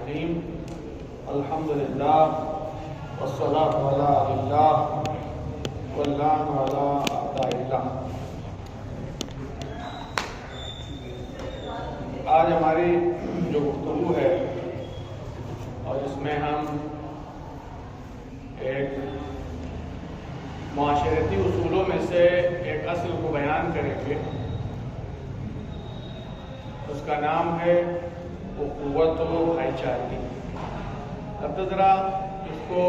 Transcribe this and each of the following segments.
الرحیم الحمدللہ والصلاۃ علی اللہ واللعن علی اعداء اللہ۔ آج ہماری جو گفتگو ہے اور اس میں ہم ایک معاشرتی اصولوں میں سے ایک اصل کو بیان کریں گے، اس کا نام ہے اخوت و بھائی چارگی۔ اب تو ذرا اس کو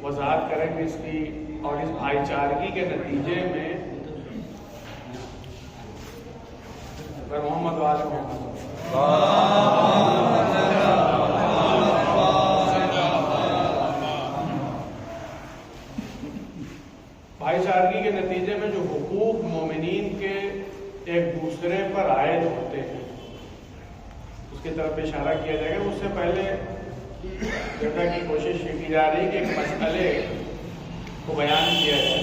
وضاحت کریں گے اس کی، اور اس بھائی چارگی کے نتیجے میں محمد والے بھائی چارگی کے نتیجے میں جو حقوق مومنین کے ایک دوسرے پر عائد ہوتے ہیں اس کی طرف اشارہ کیا جائے گا۔ اس سے پہلے دیکھنے کی کوشش یہ کی جا رہی ہے کہ ایک مسئلے کو بیان کیا جائے۔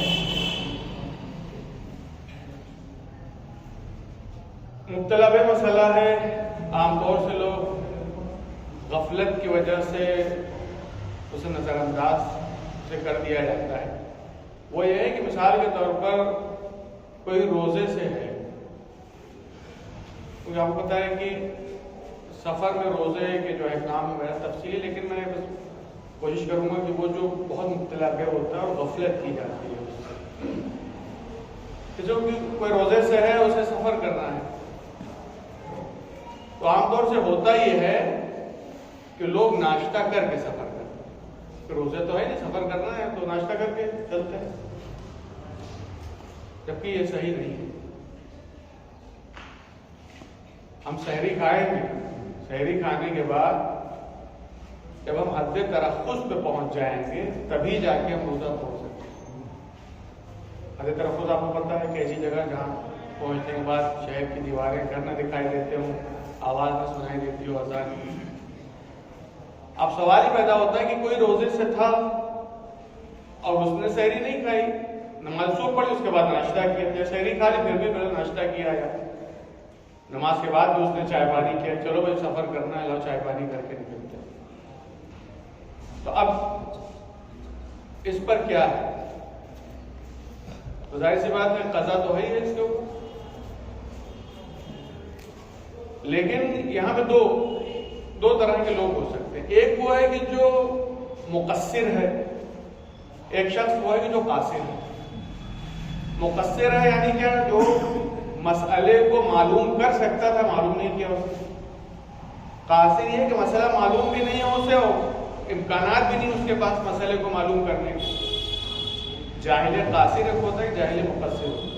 مطلب مسئلہ ہے، عام طور سے لوگ غفلت کی وجہ سے اسے نظر انداز سے کر دیا جاتا ہے۔ وہ یہ ہے کہ مثال کے طور پر کوئی روزے سے ہے، کیونکہ آپ کو پتہ ہے کہ سفر میں روزے کے جو احکام ہے تفصیلی، لیکن میں بس کوشش کروں گا کہ وہ جو بہت مطلب ہوتا ہے اور غفلت کی جاتی ہے اس سے، کہ جو کوئی روزے سے ہے اسے سفر کرنا ہے، تو عام طور سے ہوتا یہ ہے کہ لوگ ناشتہ کر کے سفر کرتے ہیں، کہ روزے تو ہے نہیں، سفر کرنا ہے تو ناشتہ کر کے چلتے ہیں، جبکہ یہ صحیح نہیں ہے۔ ہم سحری کھائیں گے، سحری کھانے کے بعد جب ہم حد ترخص پہ پہنچ جائیں گے تبھی جا کے ہم روزہ توڑ سکتے ہیں۔ حد ترخص آپ کو پتہ ہے کہ ایسی جگہ جہاں پہنچنے کے بعد شہر کی دیواریں گھر نہ دکھائی دیتے ہوں، آواز نہ سنائی دیتی ہو اذان کی۔ اب سوال ہی پیدا ہوتا ہے کہ کوئی روزے سے تھا اور اس نے سحری نہیں کھائی، نماز صبح پڑھی اس کے بعد ناشتہ کیا، سحری کھا لی پھر بھی پہلے ناشتہ کیا، یا نماز کے بعد بھی اس نے چائے پانی کیا، چلو بھائی سفر کرنا ہے، لاؤ چائے پانی کر کے نکلتے ہیں۔ تو اب اس پر کیا ہے؟ تو ظاہر سی بات ہے قضا تو ہے ہی ہے اس کے اوپر، لیکن یہاں پہ دو طرح کے لوگ ہو سکتے ہیں۔ ایک وہ ہے کہ جو مقصر ہے، ایک شخص وہ ہے کہ جو قاصر ہے۔ مقصر ہے یعنی کیا؟ جو مسئلے کو معلوم کر سکتا تھا، معلوم نہیں کیا اسے۔ قاصر یہ ہے کہ مسئلہ معلوم بھی نہیں ہے اسے اور امکانات بھی نہیں اس کے پاس مسئلے کو معلوم کرنے کے۔ جاہل قاصر ایک ہوتا ہے، جاہل مقصر ہوتا ہے۔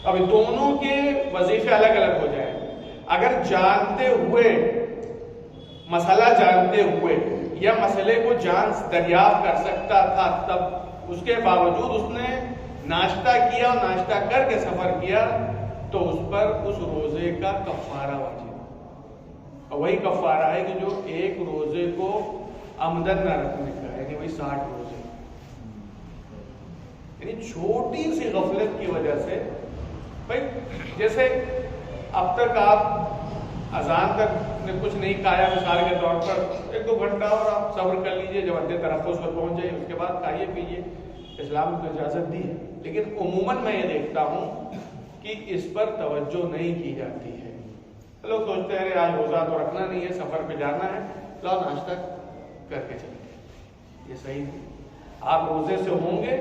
اب دونوں کے وظیفے الگ الگ ہو جائیں۔ اگر جانتے ہوئے، مسئلہ جانتے ہوئے یا مسئلے کو دریافت کر سکتا تھا، تب اس کے باوجود اس نے ناشتہ کیا اور ناشتہ کر کے سفر کیا، تو اس پر اس روزے کا کفارہ واجب ہے۔ اور وہی کفارہ ہے کہ جو ایک روزے کو عمدن نہ رکھنے کا ہے، کہ وہی 60 روزے، یعنی چھوٹی سی غفلت کی وجہ سے۔ بھائی جیسے اب تک آپ اذان تک نے کچھ نہیں کھایا مثال کے طور پر، 1-2 گھنٹہ اور آپ صبر کر لیجئے، جب حد ترخص پر پہنچ جائے اس کے بعد کھائیے پیجیے، اسلام کو اجازت دی ہے۔ لیکن عموماً میں یہ دیکھتا ہوں کہ اس پر توجہ نہیں کی جاتی ہے۔ لوگ سوچتے ہیں آج روزہ تو رکھنا نہیں ہے، سفر پہ جانا ہے، لاؤ ناشتہ کر کے چلیں۔ یہ صحیح نہیں۔ آپ روزے سے ہوں گے،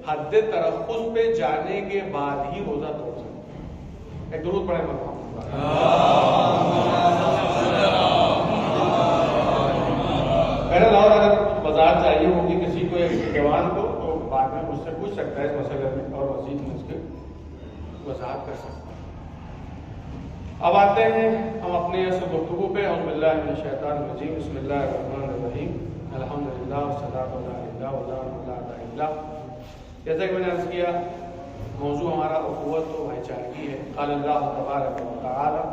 حد ترخص پہ جانے کے بعد ہی روزہ توڑ سکتے ہیں۔ ایک درود پڑھیں مرحبا۔ بہرحال اور اگر وضاحت چاہیے ہوگی کسی کو، ایک جوان کو، تو بعد میں مجھ سے پوچھ سکتا ہے اس مسئلے میں اور مزید میں اس کے وضاحت کر سکتا ہے۔ اب آتے ہیں ہم اپنے اصل گفتگو پہ۔ اعوذ باللہ من الشیطان الرجیم، بسم اللہ الرحمن الرحیم، الحمدللہ والصلاۃ علی اللہ۔ جیسا کہ میں نے عرض کیا، موضوع ہمارا اخوت و بھائی چارگی ہے۔ قال اللہ تبارک و تعالی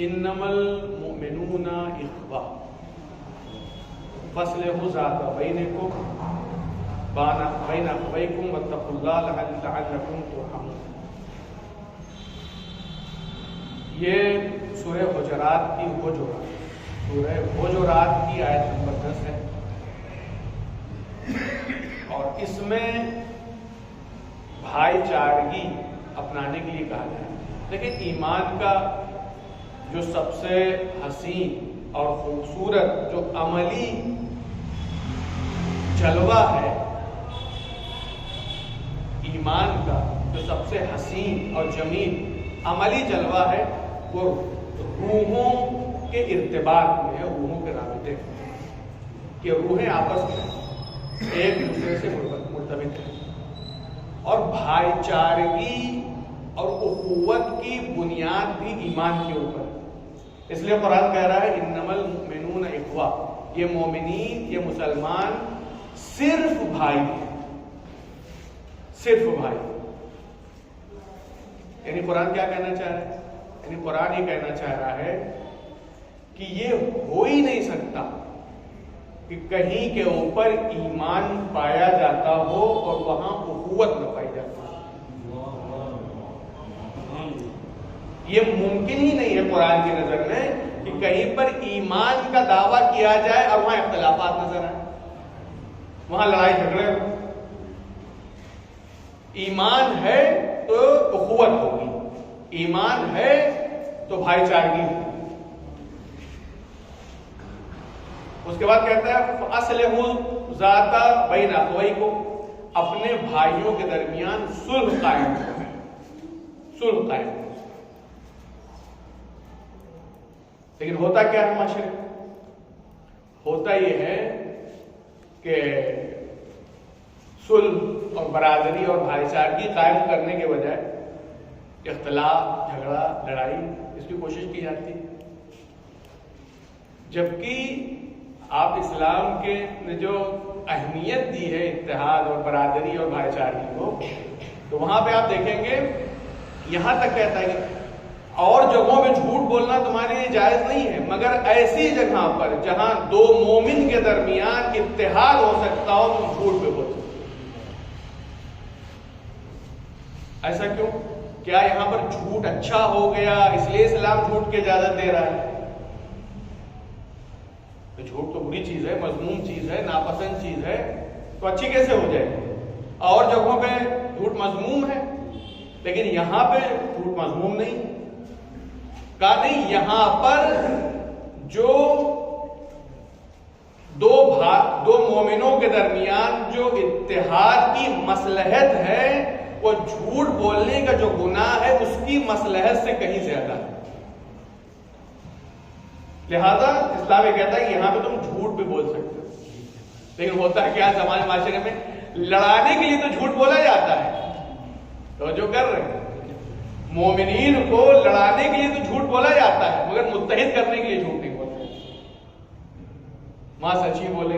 انما المؤمنون اخوہ فاصلحوا ذات بینکم بین اخویکم واتقوا اللہ لعلکم ترحمون۔ یہ سورہ حجرات کی وہ جو ہے سورہ حجرات کی آیت نمبر 10 ہے، اور اس میں بھائی چارگی اپنانے کے لیے کہا گیا ہے۔ لیکن ایمان کا جو سب سے حسین اور خوبصورت جو عملی جلوہ ہے، ایمان کا جو سب سے حسین اور جمیل عملی جلوہ ہے، وہ روحوں کے ارتباط میں ہے، روحوں کے رابطے میں، کہ روحیں آپس میں ایک دوسرے سے مرتبط ہیں، اور بھائی چارگی اور اخوت کی بنیاد بھی ایمان کے اوپر ہے۔ اس لیے قرآن کہہ رہا ہے انما المؤمنون اخوہ، یہ مومنین، یہ مسلمان صرف بھائی ہیں، صرف بھائی۔ یعنی قرآن کیا کہنا چاہ رہا ہے؟ یعنی قرآن یہ کہنا چاہ رہا ہے کہ یہ ہو ہی نہیں سکتا کہ کہیں کے اوپر ایمان پایا جاتا ہو اور وہاں اخوت نہ پائی جاتی ہو۔ یہ ممکن ہی نہیں ہے قرآن کی نظر میں کہ کہیں پر ایمان کا دعویٰ کیا جائے اور وہاں اختلافات نظر آئے، وہاں لڑائی جھگڑے ہو۔ ایمان ہے تو اخوت ہوگی، ایمان ہے تو بھائی چارگی ہوگی۔ اس کے بعد کہتا ہے فَأَصْلِحُوا ذَاتَ بَيْنَ أَخَوَيْكُمْ، اپنے بھائیوں کے درمیان صلح قائم کریں، صلح قائم کریں۔ لیکن ہوتا کیا ہے معاشرے؟ ہوتا یہ ہے کہ صلح اور برادری اور بھائی چارگی قائم کرنے کے بجائے اختلاف، جھگڑا، لڑائی، اس کی کوشش کی جاتی ہے، جبکہ آپ اسلام کے نے جو اہمیت دی ہے اتحاد اور برادری اور بھائی چارگی کو، تو وہاں پہ آپ دیکھیں گے یہاں تک کہتا ہے کہ اور جگہوں میں جھوٹ بولنا تمہارے لیے جائز نہیں ہے، مگر ایسی جگہ پر جہاں دو مومن کے درمیان اتحاد ہو سکتا ہو تم جھوٹ پہ بول سکتے۔ ایسا کیوں؟ کیا یہاں پر جھوٹ اچھا ہو گیا اس لیے اسلام جھوٹ کی اجازت دے رہا ہے؟ تو جھوٹ تو بری چیز ہے، مذموم چیز ہے، ناپسند چیز ہے، تو اچھی کیسے ہو جائے گی؟ اور جگہوں پہ جھوٹ مذموم ہے لیکن یہاں پہ جھوٹ مذموم نہیں، کہا نہیں یہاں پر جو دو مومنوں کے درمیان جو اتحاد کی مصلحت ہے وہ جھوٹ بولنے کا جو گناہ ہے اس کی مصلحت سے کہیں زیادہ ہے۔ لہذا اسلام یہ کہتا ہے کہ یہاں پہ تم جھوٹ بھی بول سکتے ہو، لیکن ہوتا ہے کیا زمانے معاشرے میں لڑانے کے لیے تو جھوٹ بولا جاتا ہے، تو جو کر رہے ہیں مومنین کو لڑانے کے لیے تو جھوٹ بولا جاتا ہے مگر متحد کرنے کے لیے جھوٹ نہیں بولتے، ماں سچی بولے،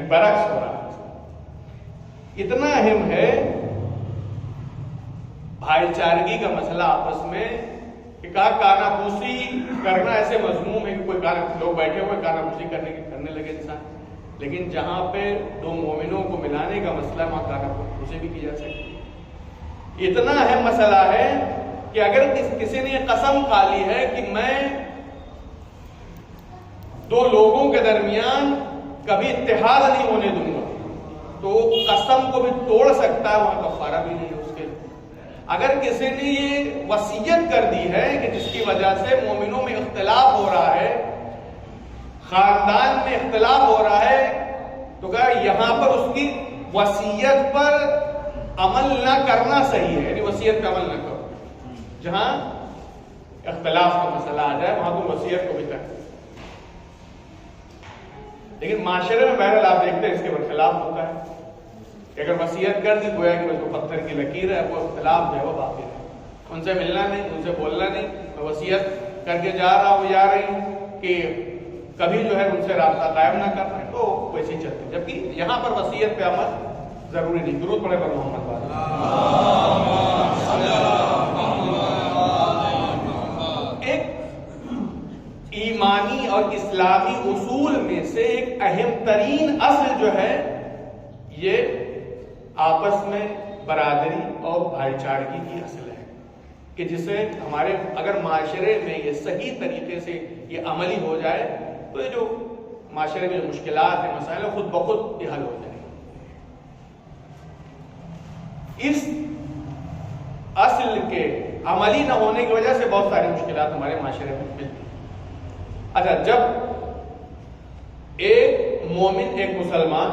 برعکس ہو رہا ہے۔ اتنا اہم ہے بھائی چارگی کا مسئلہ آپس میں کہ کانا پوسی کرنا ایسے مذموم ہے کہ کوئی لوگ بیٹھے ہوئے کانا پوسی کرنے لگے انسان، لیکن جہاں پہ دو مومنوں کو ملانے کا مسئلہ ہے وہاں کانا پوسی بھی کی جا سکتی ہے۔ اتنا اہم مسئلہ ہے کہ اگر کسی نے قسم کھا لی ہے کہ میں دو لوگوں کے درمیان کبھی اتحاد نہیں ہونے دوں گا، تو قسم کو بھی توڑ سکتا ہے، وہاں کفارہ بھی نہیں ہے اس کے لیے۔ اگر کسی نے یہ وصیت کر دی ہے کہ جس کی وجہ سے مومنوں میں اختلاف ہو رہا ہے، خاندان میں اختلاف ہو رہا ہے، تو کہا یہاں پر اس کی وصیت پر عمل نہ کرنا صحیح ہے، یعنی وصیت پہ عمل نہ کرو، جہاں اختلاف کا مسئلہ آ جائے وہاں تو وصیت کو بھی کریں۔ لیکن معاشرے میں بہرحال آپ دیکھتے ہیں اس کے برخلاف ہوتا ہے کہ اگر وصیت کر دی گویا کہ اس کو پتھر کی لکیر ہے، وہ اختلاف جو ہے وہ باقی ہے، ان سے ملنا نہیں، ان سے بولنا نہیں، میں وصیت کر کے جا رہا ہوں، جا رہی ہوں کہ کبھی جو ہے ان سے رابطہ قائم نہ کرنا ہے، تو ویسے ہی چلتے، جبکہ یہاں پر وصیت پہ عمل ضروری نہیں۔ درود پڑھے پر محمد والا۔ ایک ایمانی اور اسلامی اصول میں سے ایک اہم ترین اصل جو ہے یہ آپس میں برادری اور بھائی چارگی کی اصل ہے۔ کہ جسے ہمارے اگر معاشرے میں یہ صحیح طریقے سے یہ عملی ہو جائے تو یہ جو معاشرے میں جو مشکلات ہیں، مسائل ہیں، خود بخود یہ حل ہو جائے. اس اصل کے عملی نہ ہونے کی وجہ سے بہت ساری مشکلات ہمارے معاشرے میں ملتی ہیں. اچھا، جب ایک مومن ایک مسلمان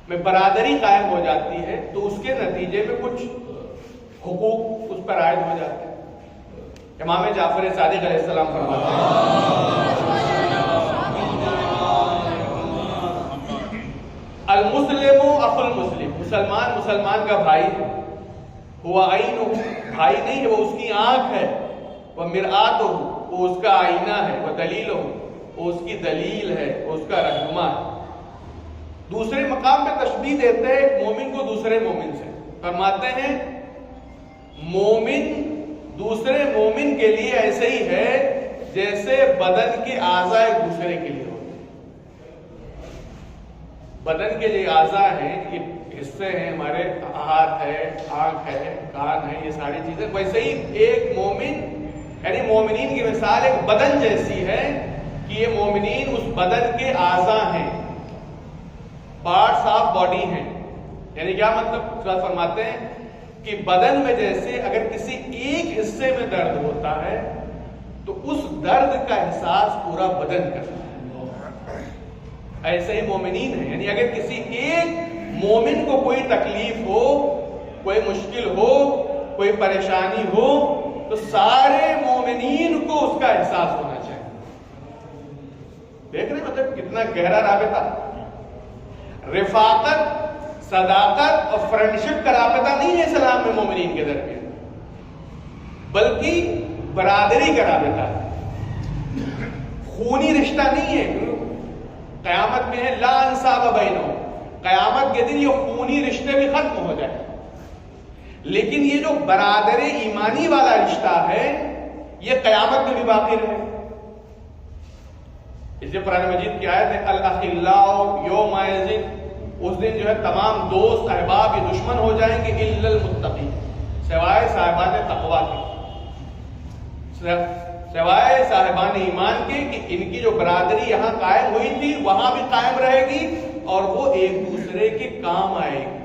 میں برادری قائم ہو جاتی ہے تو اس کے نتیجے میں کچھ حقوق اس پر عائد ہو جاتے ہیں. امام جعفر صادق علیہ السلام فرماتے ہیں المسلم اخو المسلم، مسلمان مسلمان کا بھائی ہے. ہوا عینہ، بھائی نہیں ہے، وہ اس کی آنکھ ہے. وہ مرآتہ، وہ اس کا آئینہ ہے. وہ دلیلہ، وہ اس کی دلیل ہے، وہ اس کا رہنما ہے. دوسرے مقام پہ تشبیہ دیتے ہیں ایک مومن کو دوسرے مومن سے. فرماتے ہیں مومن دوسرے مومن کے لیے ایسے ہی ہے جیسے بدن کے اعضاء ایک دوسرے کے لیے ہوتے ہیں. بدن کے جو اعضاء ہیں، یہ حصے ہیں ہمارے، ہاتھ ہے، آنکھ ہے، کان ہے، یہ ساری چیزیں. ویسے ہی ایک مومن یعنی مومنین کی مثال ایک بدن جیسی ہے کہ یہ مومنین اس بدن کے اعضاء ہیں، پارٹس آف باڈی ہیں. یعنی کیا مطلب؟ فرماتے ہیں کہ بدن میں جیسے اگر کسی ایک حصے میں درد ہوتا ہے تو اس درد کا احساس پورا بدن کرتا ہے. ایسے ہی مومنین ہیں، یعنی اگر کسی ایک مومن کو کوئی تکلیف ہو، کوئی مشکل ہو، کوئی پریشانی ہو تو سارے مومنین کو اس کا احساس ہونا چاہیے. دیکھ رہے ہیں مطلب کتنا گہرا رابطہ. رفاقت، صداقت اور فرینڈشپ کا رابطہ نہیں ہے اسلام میں مومنین کے درمیان، بلکہ برادری کا رابطہ ہے. خونی رشتہ نہیں ہے. قیامت میں ہے لا انصاب بینہم، قیامت کے دن یہ خونی رشتے بھی ختم ہو جائے. لیکن یہ جو برادر ایمانی والا رشتہ ہے یہ قیامت میں بھی باقی رہے. اس لیے قرآن مجید کی آیت ہے الاخلاء یومئذ، اس دن جو ہے تمام دوست احباب یہ دشمن ہو جائیں گے الا المتقین، سوائے صاحبان تقویٰ کے، سوائے صاحبان ایمان کے، کہ ان کی جو برادری یہاں قائم ہوئی تھی وہاں بھی قائم رہے گی اور وہ ایک دوسرے کے کام آئے گی.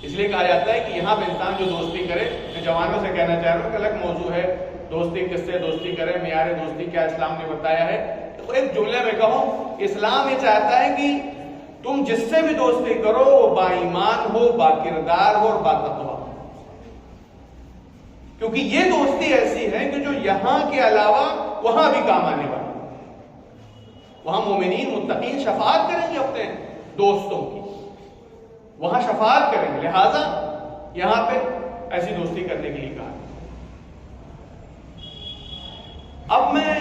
اس لیے کہا جاتا ہے کہ یہاں پہ انسان جو دوستی کرے، میں جوانوں سے کہنا چاہ رہا ہوں کہ الگ موضوع ہے دوستی کس سے دوستی کرے، معیار دوستی کیا اسلام نے بتایا ہے. تو ایک جملے میں کہوں، اسلام یہ چاہتا ہے کہ تم جس سے بھی دوستی کرو وہ با ایمان ہو، با کردار ہو اور با تقویٰ ہو. کیونکہ یہ دوستی ایسی ہے کہ جو یہاں کے علاوہ وہاں بھی کام آنے والی. وہاں مومنین متقین شفاعت کریں گے اپنے دوستوں کی، وہاں شفاعت کریں گے. لہذا یہاں پہ ایسی دوستی کرنے کے لیے کہا. اب میں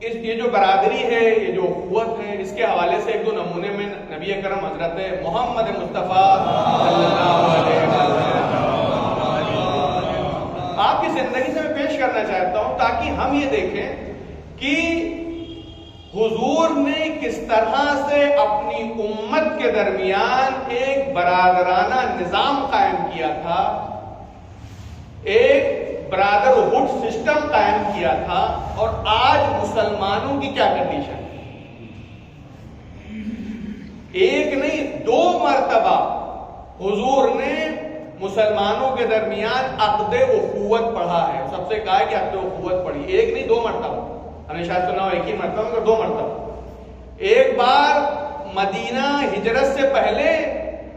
یہ جو برادری ہے، یہ جو قوت ہے، اس کے حوالے سے ایک دو نمونے میں نبی اکرم حضرت محمد مصطفیٰ صلی اللہ علیہ وسلم آپ کی زندگی سے میں پیش کرنا چاہتا ہوں تاکہ ہم یہ دیکھیں کہ حضور نے کس طرح سے اپنی امت کے درمیان ایک برادرانہ نظام قائم کیا تھا، ایک برادرہڈ سسٹم قائم کیا تھا، اور آج مسلمانوں کی کیا کنڈیشن ہے. ایک نہیں دو مرتبہ حضور نے مسلمانوں کے درمیان عقد اخوت پڑھا ہے. سب سے کہا ہے کہ عقد اخوت پڑھی، ایک نہیں دو مرتبہ. ہم نے شاید سنا ہو ایک ہی مرتبہ مگر دو مرتبہ. ایک بار مدینہ ہجرت سے پہلے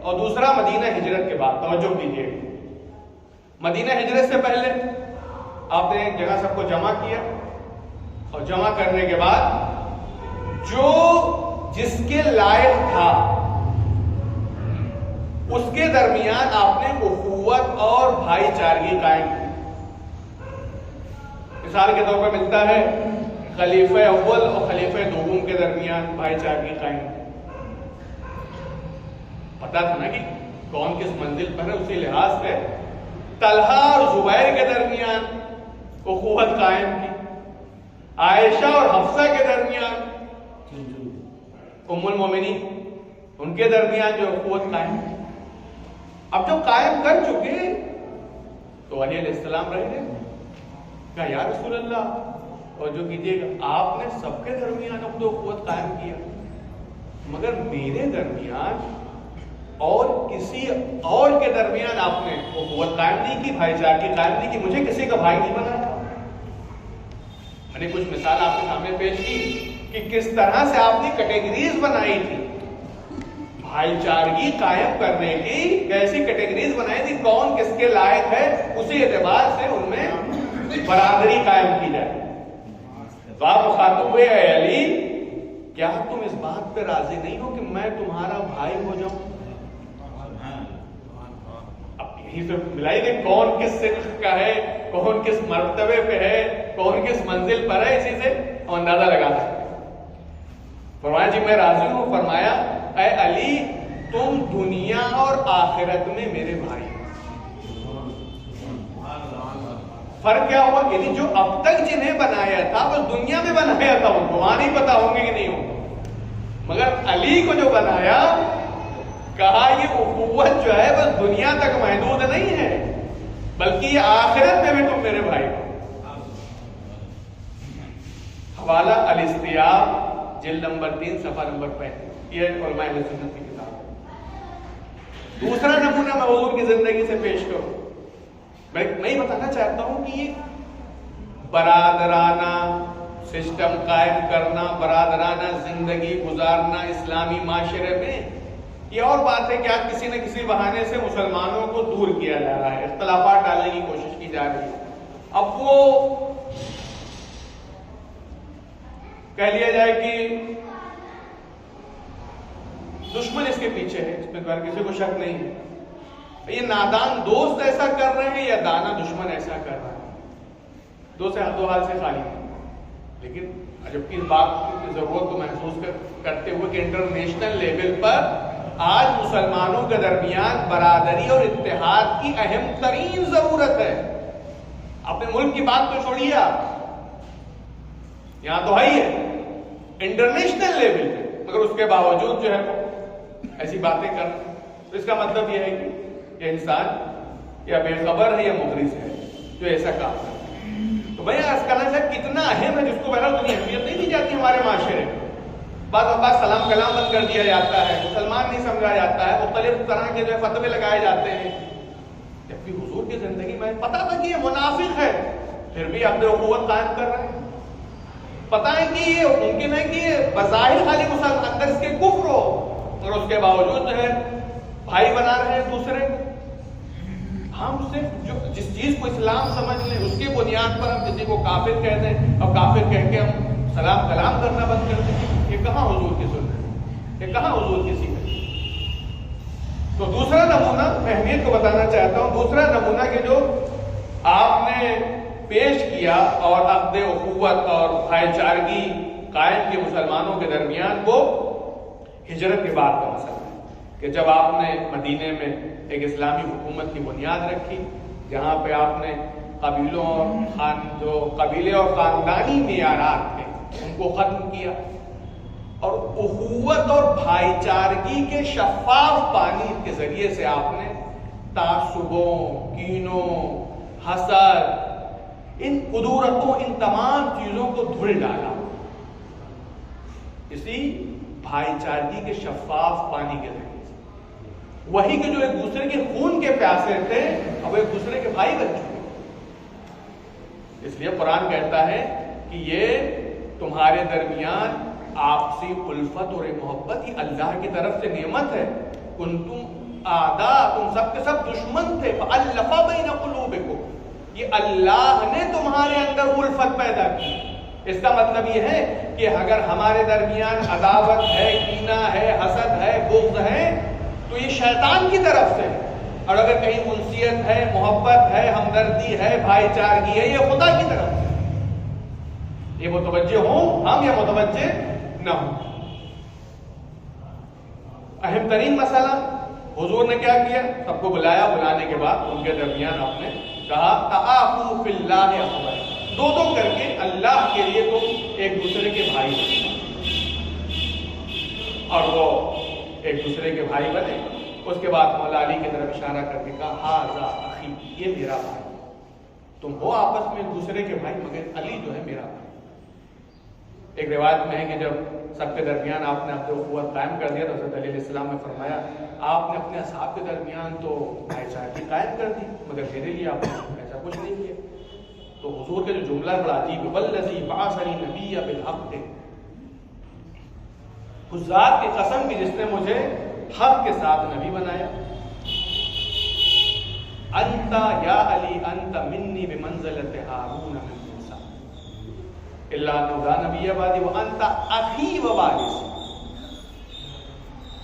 اور دوسرا مدینہ ہجرت کے بعد. توجہ کیجیے، مدینہ ہجرت سے پہلے آپ نے ایک جگہ سب کو جمع کیا اور جمع کرنے کے بعد جو جس کے لائق تھا اس کے درمیان آپ نے اخوت اور بھائی چارگی قائم کی. مثال کے طور پر ملتا ہے خلیفہ اول اور خلیفہ دوم کے درمیان بھائی چارگی قائم کی. پتا تھا نا کہ کون کس منزل پر ہے، اسی لحاظ سے طلحہ اور زبیر کے درمیان اخوت قائم کی. عائشہ اور حفصہ کے درمیان، ام المومنین، ان کے درمیان جو اخوت قائم کی. اب جو قائم کر چکے تو علیہ السلام رہ گئے. کہا یا رسول اللہ اور جو کیجیے گا، آپ نے سب کے درمیان عقد و اخوت قائم کیا، مگر میرے درمیان اور کسی اور کے درمیان آپ نے اخوت قائم نہیں کی، بھائی چارگی قائم نہیں کی، مجھے کسی کا بھائی نہیں بنایا. میں نے کچھ مثال آپ کے سامنے پیش کی کہ کس طرح سے آپ نے کیٹیگریز بنائی تھی، بھائی چارگی قائم کرنے کی کیسی کیٹیگریز بنائی تھی، کون کس کے لائق ہے، اسی اعتبار سے ان میں برادری قائم کی جائے. تو آپ مخاطب ہوئے اے علی، کیا تم اس بات پہ راضی نہیں ہو کہ میں تمہارا بھائی ہو جاؤں؟ اب یہی تو ملائی دے کون کس سنخ کا ہے، کون کس مرتبے پہ ہے، کون کس منزل پر ہے، اسی سے اندازہ لگا سکتے. فرمایا جی میں راضی ہوں. فرمایا اے علی تم دنیا اور آخرت میں میرے بھائی. فرق کیا ہوا؟ یعنی جو اب تک جنہیں بنایا تھا بس دنیا میں بنایا تھا، ان کو وہاں نہیں پتا ہوں گے کہ نہیں ہوں، مگر علی کو جو بنایا، کہا یہ اخوت جو ہے بس دنیا تک محدود نہیں ہے، بلکہ یہ آخرت میں بھی تم میرے بھائی ہو. حوالہ الاستیاب جلد نمبر 3 صفحہ نمبر 35، یہ علماء اہل سنت کی کتاب ہے. دوسرا نمونہ میں حضور کی زندگی سے پیش کروں. میں یہ بتانا چاہتا ہوں کہ یہ برادرانہ سسٹم قائم کرنا، برادرانہ زندگی گزارنا اسلامی معاشرے میں، یہ اور بات ہے کہ آج کسی نہ کسی بہانے سے مسلمانوں کو دور کیا جا رہا ہے، اختلافات ڈالنے کی کوشش کی جا رہی ہے. اب وہ کہہ لیا جائے کہ دشمن اس کے پیچھے ہے، اس میں کسی کو شک نہیں ہے. یہ نادان دوست ایسا کر رہے ہیں یا دانا دشمن ایسا کر رہا ہے، دو حال سے خالی ہے. لیکن جبکہ اس بات کی ضرورت کو محسوس کرتے ہوئے کہ انٹرنیشنل لیول پر آج مسلمانوں کے درمیان برادری اور اتحاد کی اہم ترین ضرورت ہے. اپنے ملک کی بات تو چھوڑیے، آپ یہاں تو ہے ہی ہے انٹرنیشنل لیول پہ، مگر اس کے باوجود جو ہے ایسی باتیں کرنا، تو اس کا مطلب یہ ہے کہ یہ انسان یا بے خبر ہے یا مغرض ہے جو ایسا کام کرتا ہے. تو میں عرض کرنا چاہتا کتنا اہم ہے، جس کو بہرحال اتنی اہمیت نہیں دی جاتی ہمارے معاشرے میں. بعض اوقات سلام کلام بند کر دیا جاتا ہے، مسلمان نہیں سمجھا جاتا ہے، مختلف طرح کے جو ہے فتوے لگائے جاتے ہیں. جبکہ حضور کی زندگی میں پتا تھا کہ یہ منافق ہے، پھر بھی اپنے اخوت قائم کر رہے ہیں. پتا ہے کہ یہ ممکن ہے کہ یہ بظاہر خالی مسلمان اندر اس کے کفر ہو، اور اس کے باوجود جو ہے بھائی بنا رہے ہیں دوسرے کو. ہم صرف جس چیز کو اسلام سمجھ لیں اس کی بنیاد پر ہم کسی کو کافر کہہ دیں اور کافر کہہ کے ہم سلام کلام کرنا بند کر دیں. یہ کہاں حضور کی سنت، یہ کہاں حضور کی سیکھ. تو دوسرا نمونہ میں اہمیت کو بتانا چاہتا ہوں. دوسرا نمونہ کہ جو آپ نے پیش کیا اور عقد اخوت اور بھائی چارگی قائم کی مسلمانوں کے درمیان، وہ ہجرت کے بعد کا مسئلہ ہے کہ جب آپ نے مدینے میں ایک اسلامی حکومت کی بنیاد رکھی، جہاں پہ آپ نے قبیلوں اور جو قبیلے اور خاندانی معیارات تھے ان کو ختم کیا، اور اخوت اور بھائی چارگی کے شفاف پانی کے ذریعے سے آپ نے تعصبوں، کینوں، حسد، ان قدورتوں، ان تمام چیزوں کو دھل ڈالا. اسی بھائی چارگی کے شفاف پانی کے ذریعے سے وہی کہ جو ایک دوسرے کے خون کے پیاسے تھے اب ایک دوسرے کے بھائی بن چکے. اس لیے قرآن کہتا ہے کہ یہ تمہارے درمیان آپسی الفت اور محبت یہ اللہ کی طرف سے نعمت ہے. کنتم اعداء، تم سب کے سب دشمن تھے، فألف بین قلوبکم، یہ اللہ نے تمہارے اندر الفت پیدا کی. اس کا مطلب یہ ہے کہ اگر ہمارے درمیان عداوت ہے، کینہ ہے، حسد ہے، بغض ہے، تو یہ شیطان کی طرف سے، اور اگر کہیں انسیت ہے، محبت ہے، ہمدردی ہے، بھائی چارگی ہے، یہ خدا کی طرف سے. یہ متوجہ ہوں ہم یا متوجہ نہ ہوں. اہم ترین مسئلہ حضور نے کیا کیا؟ سب کو بلایا، بلانے کے بعد ان کے درمیان آپ نے کہا تعافوا فی اللہ اخوان، دو دو کر کے اللہ کے لیے تم ایک دوسرے کے بھائی بنے. اور وہ ایک دوسرے کے بھائی بنے. اس کے بعد مولا علی کی طرف اشارہ کر کے کہا ھذا اخی، یہ میرا بھائی. تم ہو آپس میں ایک دوسرے کے بھائی، مگر علی جو ہے میرا بھائی۔ ایک روایت میں ہے کہ جب سب کے درمیان آپ نے اپنے اخوت قائم کر دیا تو حضرت علی علیہ السلام نے فرمایا آپ نے اپنے اصحاب کے درمیان تو بھائی چارگی قائم کر دی، مگر میرے لیے آپ نے ایسا کچھ نہیں کیا۔ تو حضور کا جو جملہ بڑا عجیب ہے، والذی بعثنی نبیا بالحق، اس ذات کی قسم کی جس نے مجھے حق کے ساتھ نبی بنایا، انت یا علی انت منی بمنزلت ہارون من موسیٰ الا انہ لا نبی بعدی وانت اخی ووارث۔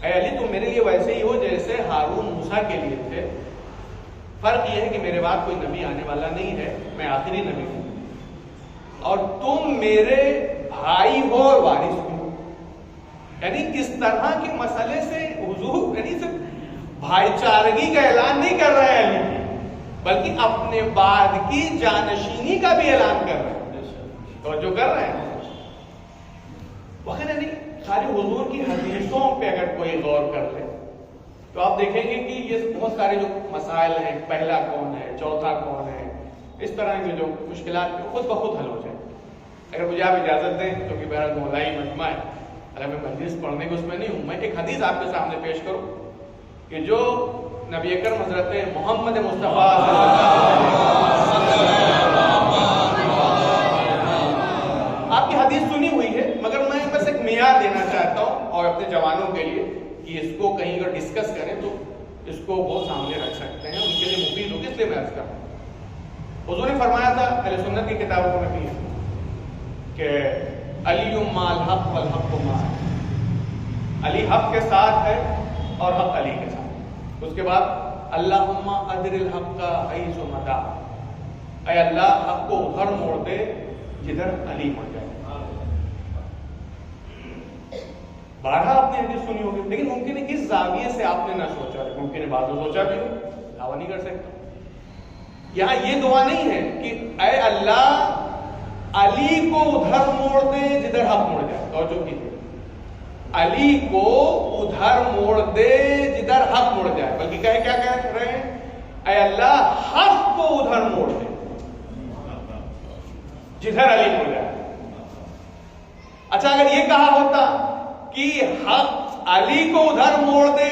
اے علی تم میرے لیے ویسے ہی ہو جیسے ہارون موسیٰ کے لیے تھے، فرق یہ ہے کہ میرے بعد کوئی نبی آنے والا نہیں ہے، میں آخری نبی ہوں، اور تم میرے بھائی ہو اور وارث ہو۔ یعنی کس طرح کے مسئلے سے حضور یعنی صرف بھائی چارگی کا اعلان نہیں کر رہے ہیں علی، بلکہ اپنے بعد کی جانشینی کا بھی اعلان کر رہے ہیں، توجہ کر رہے ہیں۔ وقت یعنی ساری حضور کی حدیثوں پہ اگر کوئی غور کر لے تو آپ دیکھیں گے کہ یہ بہت سارے جو مسائل ہیں، پہلا کون ہے، چوتھا کون ہے، اس طرح کے جو مشکلات خود بخود حل ہو جائیں۔ اگر مجھے آپ اجازت دیں تو کہ بہرحال مولائی مجمع ہے، اگر میں مجلس پڑھنے کو اس میں نہیں ہوں، میں ایک حدیث آپ کے سامنے پیش کروں کہ جو نبی اکرم حضرت محمد مصطفیٰ آپ کی حدیث سنی ہوئی ہے، مگر میں بس ایک معیار دینا چاہتا ہوں اور اپنے جوانوں کے لیے کہ اس کو کہیں اگر ڈسکس کریں تو اس کو بہت سامنے رکھ سکتے ہیں، ان کے لیے مفید ہوگی، اس لیے میں عرض کرتا ہوں۔ حضور نے فرمایا تھا اہل سنت کی کتابوں میں بھی کہ علی مع الحق والحق معه، علی حق کے ساتھ ہے اور حق علی کے ساتھ۔ اس کے بعد اللہم ادر الحق حیث مدا، اے اللہ حق کو ادھر موڑ دے جدھر علی مڑ جائے۔ بارہا آپ نے حدیث سنی ہوگی، لیکن ممکن ہے اس زاویے سے آپ نے نہ سوچا، ممکن ہے بعض نے سوچا بھی ہو، دعویٰ نہیں کر سکتا۔ یہاں یہ دعا نہیں ہے کہ اے اللہ علی کو ادھر موڑ دے جدھر حق مڑ جائے، توجہ کیجیے، علی کو ادھر موڑ دے جدھر حق مڑ جائے، بلکہ کیا کہہ رہے ہیں، اے اللہ حق کو ادھر موڑ دے جدھر علی مڑ جائے۔ اچھا اگر یہ کہا ہوتا کہ حق علی کو ادھر موڑ دے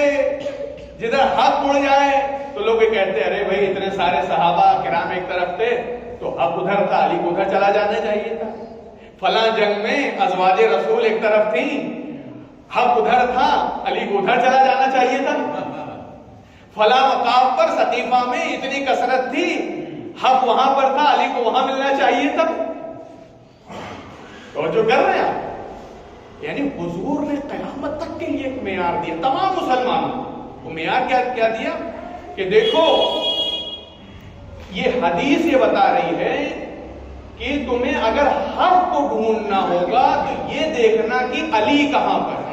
جدھر حق مڑ جائے تو لوگ یہ کہتے ارے بھائی اتنے سارے صحابہ کرام ایک طرف تھے تو حق ادھر تھا، علی کو ادھر چلا جانا چاہیے تھا، فلاں جنگ میں ازواج رسول ایک طرف تھی، حق ادھر تھا، علی کو ادھر چلا جانا چاہیے تھا، فلاں مقام پر سقیفہ میں اتنی کثرت تھی، حق وہاں پر تھا، علی کو وہاں ملنا چاہیے تھا۔ توجہ کر رہے ہیں آپ؟ یعنی حضور نے قیامت تک کے لیے ایک معیار دیا تمام مسلمانوں کو۔ معیار کیا دیا کہ دیکھو یہ حدیث یہ بتا رہی ہے کہ تمہیں اگر حق کو ڈھونڈنا ہوگا تو یہ دیکھنا کہ علی کہاں پر ہے۔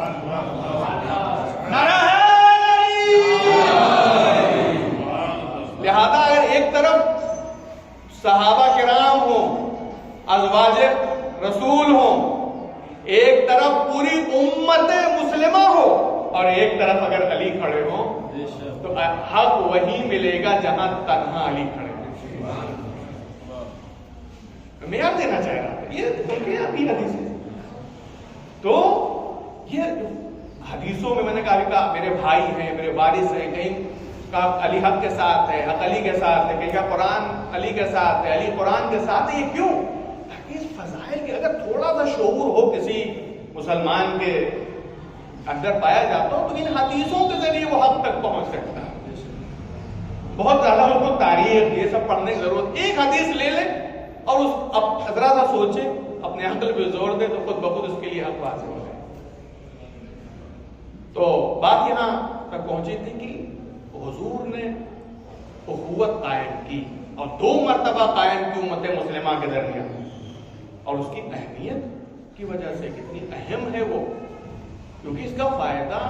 لہذا اگر ایک طرف صحابہ کرام ہوں، ازواج رسول ہوں، ایک طرف پوری امت مسلمہ ہو اور ایک طرف اگر علی کھڑے ہوں تو حق وہی ملے گا جہاں تنہا علی کھڑے ہوں۔ معیار دینا چاہ رہا تھا، یہ دیکھیں آپ کی حدیث ہے۔ تو یہ حدیثوں میں نے کہا میرے بھائی ہیں، میرے وارث ہیں، کہیں کہا علی حق کے ساتھ ہے، حق علی کے ساتھ ہے، کہیں کہا قرآن علی کے ساتھ ہے، علی قرآن کے ساتھ ہے۔ یہ کیوں؟ تاکہ اس فضائل کے اگر تھوڑا سا شعور ہو کسی مسلمان کے اندر پایا جاتا ہو تو ان حدیثوں کے ذریعے وہ حق تک پہنچ سکتا ہے۔ بہت زیادہ اس کو تاریخ یہ سب پڑھنے کی ضرورت، ایک حدیث لے لے اور اس اب ذرا سا سوچے، اپنے عقل پہ زور دے تو خود بخود اس کے لیے حق واضح ہو جائے۔ تو بات یہاں تک پہنچی تھی کہ حضور نے اخوت قائم کی اور 2 مرتبہ قائم کی امت مسلمہ کے درمیان، اور اس کی اہمیت کی وجہ سے کتنی اہم ہے وہ، کیونکہ اس کا فائدہ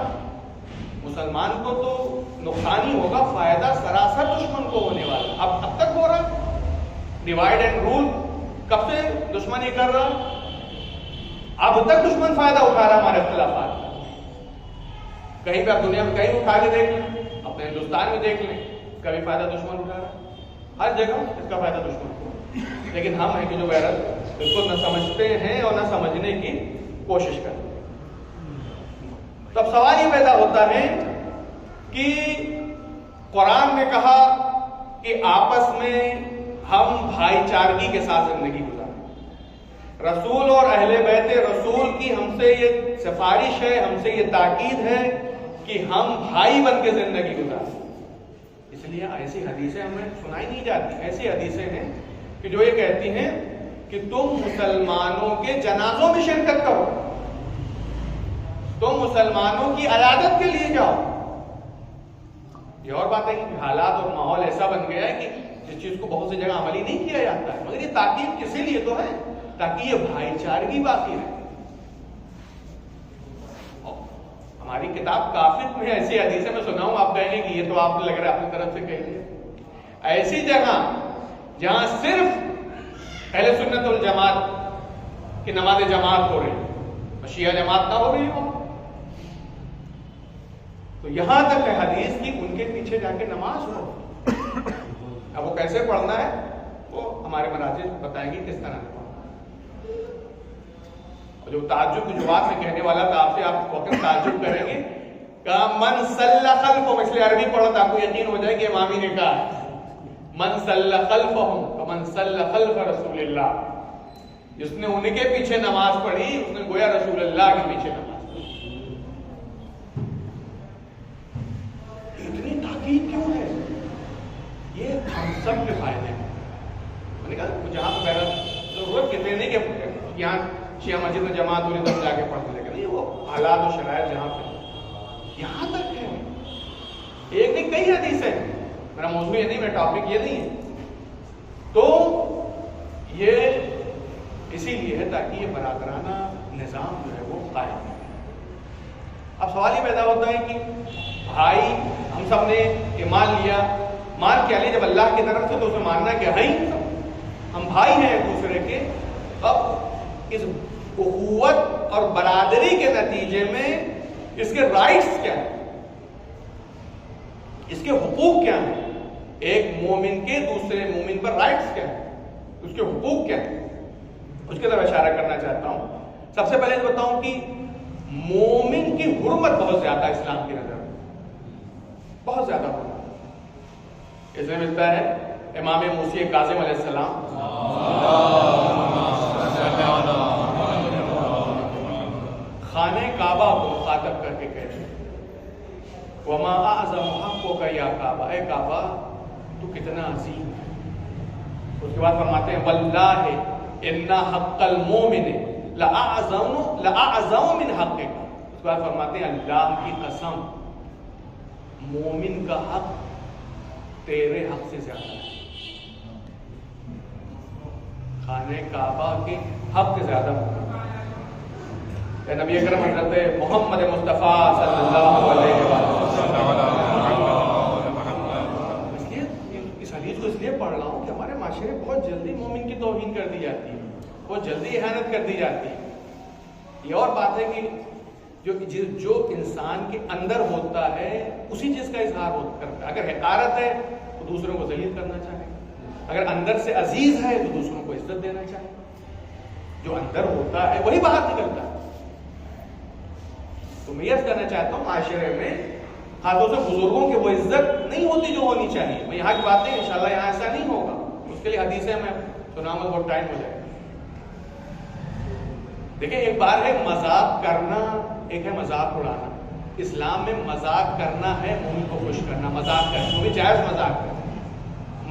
مسلمان کو تو نقصان ہی ہوگا، فائدہ سراسر دشمن کو ہونے والا۔ اب تک ہو رہا ڈیوائڈ اینڈ رول، کب سے دشمن یہ کر رہا، اب تک دشمن فائدہ اٹھا رہا ہمارے اختلافات کا۔ کہیں پہ آپ دنیا میں کہیں اٹھا کے دیکھ لیں، اپنے ہندوستان میں دیکھ لیں، کبھی فائدہ دشمن اٹھا رہا، ہر جگہ اس کا فائدہ دشمن کو۔ لیکن ہم ہیں کہ جو بہرحال بالکل نہ سمجھتے ہیں اور نہ سمجھنے کی کوشش کرتے ہیں. تب سوال یہ پیدا ہوتا ہے کہ قرآن نے کہا کہ آپس میں ہم بھائی چارگی کے ساتھ زندگی گزاریں. رسول اور اہل بیت رسول کی ہم سے یہ سفارش ہے, ہم سے یہ تاکید ہے کہ ہم بھائی بن کے زندگی گزاریں. اس لیے ایسی حدیثیں ہمیں سنائی نہیں جاتی. ایسی حدیثیں ہیں کہ جو یہ کہتی ہیں کہ تم مسلمانوں کے جنازوں میں شرکت کرو, تم مسلمانوں کی عیادت کے لیے جاؤ. یہ اور بات ہے کہ حالات اور ماحول ایسا بن گیا ہے کہ جس چیز کو بہت سی جگہ عملی نہیں کیا جاتا ہے, مگر یہ تاکید کسی لیے تو ہے تاکہ یہ بھائی چارگی باقی رہے. ہماری کتاب کافر میں ایسی حدیثیں میں سنا ہوں, آپ کہیں گے کہ یہ تو آپ لگ رہا ہے اپنی طرف سے کہیں گے. ایسی جگہ جہاں صرف اہل سنت والجماعت کی نماز جماعت ہو رہی, شیعہ جماعت نہ ہو رہی ہو, تو یہاں تک ہے حدیث کی ان کے پیچھے جا کے نماز ہو. اب وہ کیسے پڑھنا ہے وہ ہمارے مراجع بتائیں گے کس طرح سے پڑھنا. اور جو تعجب کی جواب میں کہنے والا تھا آپ سے, آپ وقت تعجب کریں گے کہ من صلی خلفہم, اس لیے عربی پڑھو تو آپ کو یقین ہو جائے کہ امامی نے کہا ہے من صلی خلفہم ومن صلی خلف رسول اللہ. جس نے ان کے پیچھے نماز پڑھی اس نے گویا رسول اللہ کے پیچھے نماز پڑھی. اتنی تاکید کیوں ہے؟ یہ ہم سب کے فائدے ہیں. میں نے کہا جہاں پہ پہلا ضرورت کتنے نہیں کہ یہاں شیعہ مسجد میں جماعت ہو رہی تو جا کے پڑھنے لگے, نہیں, وہ حالات و شرائط جہاں پہ یہاں تک ہے. ایک نہیں کئی حدیثیں, میرا موضوع یہ نہیں, میرا ٹاپک یہ نہیں ہے. تو یہ اسی لیے ہے تاکہ یہ برادرانہ نظام جو ہے وہ قائم رہے. اب سوال یہ پیدا ہوتا ہے کہ بھائی ہم سب نے یہ مان لیا, مان کیا لیا جب اللہ کی طرف سے, تو اسے ماننا کہ ہم بھائی ہیں ایک دوسرے کے. اب اس اخوت اور برادری کے نتیجے میں اس کے رائٹس کیا ہیں, اس کے حقوق کیا ہیں, ایک مومن کے دوسرے مومن پر رائٹس کیا ہیں, اس کے حقوق کیا ہیں, اس کی طرف اشارہ کرنا چاہتا ہوں. سب سے پہلے بتاؤں کہ مومن کی حرمت بہت زیادہ اسلام کی نظر میں, بہت زیادہ حرمت. اس میں ملتا ہے امام موسی کاظم علیہ السلام خانہ کعبہ کو مخاطب کر کے کہتے ہیں وما اعظم حقک یا کعبہ, اے کعبہ تو کتنا عظیم ہے. اس کے بعد فرماتے ہیں واللہ ان حق المومن لأعظم من حقک. اس کے بعد فرماتے ہیں اللہ کی قسم مومن کا حق تیرے حق سے زیادہ ہے, خانہ کعبہ کے حق سے زیادہ ہے. نبی اکرم حضرت محمد مصطفیٰ صلی اللہ علیہ وسلم, اس حدیث کو اس لیے پڑھ رہا ہوں کہ ہمارے معاشرے میں بہت جلدی مومن کی توہین کر دی جاتی ہے, بہت جلدی اہانت کر دی جاتی ہے. یہ اور بات ہے کہ جو انسان کے اندر ہوتا ہے اسی چیز کا اظہار کرتا ہے. اگر حقارت ہے تو دوسروں کو ذلیل کرنا چاہے, اگر اندر سے عزیز ہے تو دوسروں کو عزت دینا چاہے. جو اندر ہوتا ہے وہی باہر نکلتا ہے. تو میں یہ کہنا چاہتا ہوں معاشرے میں خاص طور سے بزرگوں کی وہ عزت نہیں ہوتی جو ہونی چاہیے. میں یہاں کی بات نہیں, انشاءاللہ یہاں ایسا نہیں ہوگا, اس کے لیے حدیثیں میں سناؤں گا, بہت ٹائم ہو جائے گا. دیکھیں ایک بار ہے مذاق کرنا, ایک ہے مذاق اڑانا. اسلام میں مذاق کرنا ہے مومن کو خوش کرنا, مذاق کرنا وہ بھی جائز مذاق کرنا,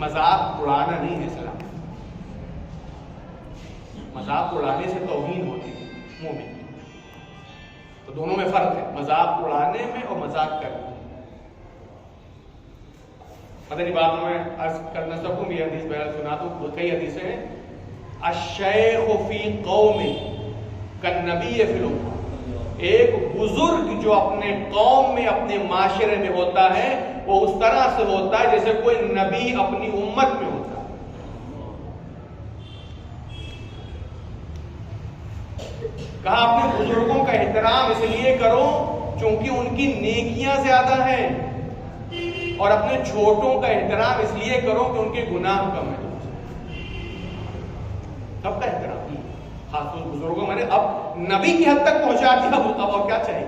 مذاق اڑانا نہیں ہے اسلام. مذاق اڑانے سے توہین ہوتی ہے مومن. تو دونوں میں فرق ہے, مذاق اڑانے میں اور مذاق کرنے میں. مدنی بات میں عرض کرنا سکوں, یہ حدیث بیان سنا دوں, کئی حدیثیں ہیں. الشیخ فی قوم کالنبی فی الامہ, ایک بزرگ جو اپنے قوم میں اپنے معاشرے میں ہوتا ہے وہ اس طرح سے ہوتا ہے جیسے کوئی نبی اپنی امت میں ہوتا ہے. کہا اپنے بزرگوں کا احترام اس لیے کرو چونکہ ان کی نیکیاں زیادہ ہیں, اور اپنے چھوٹوں کا احترام اس لیے کرو کہ ان کے گناہ کم ہیں. سب کا احترام، خاص طور بزرگوں میں نے اب نبی کی حد تک پہنچا دیا، اب اور کیا چاہیے.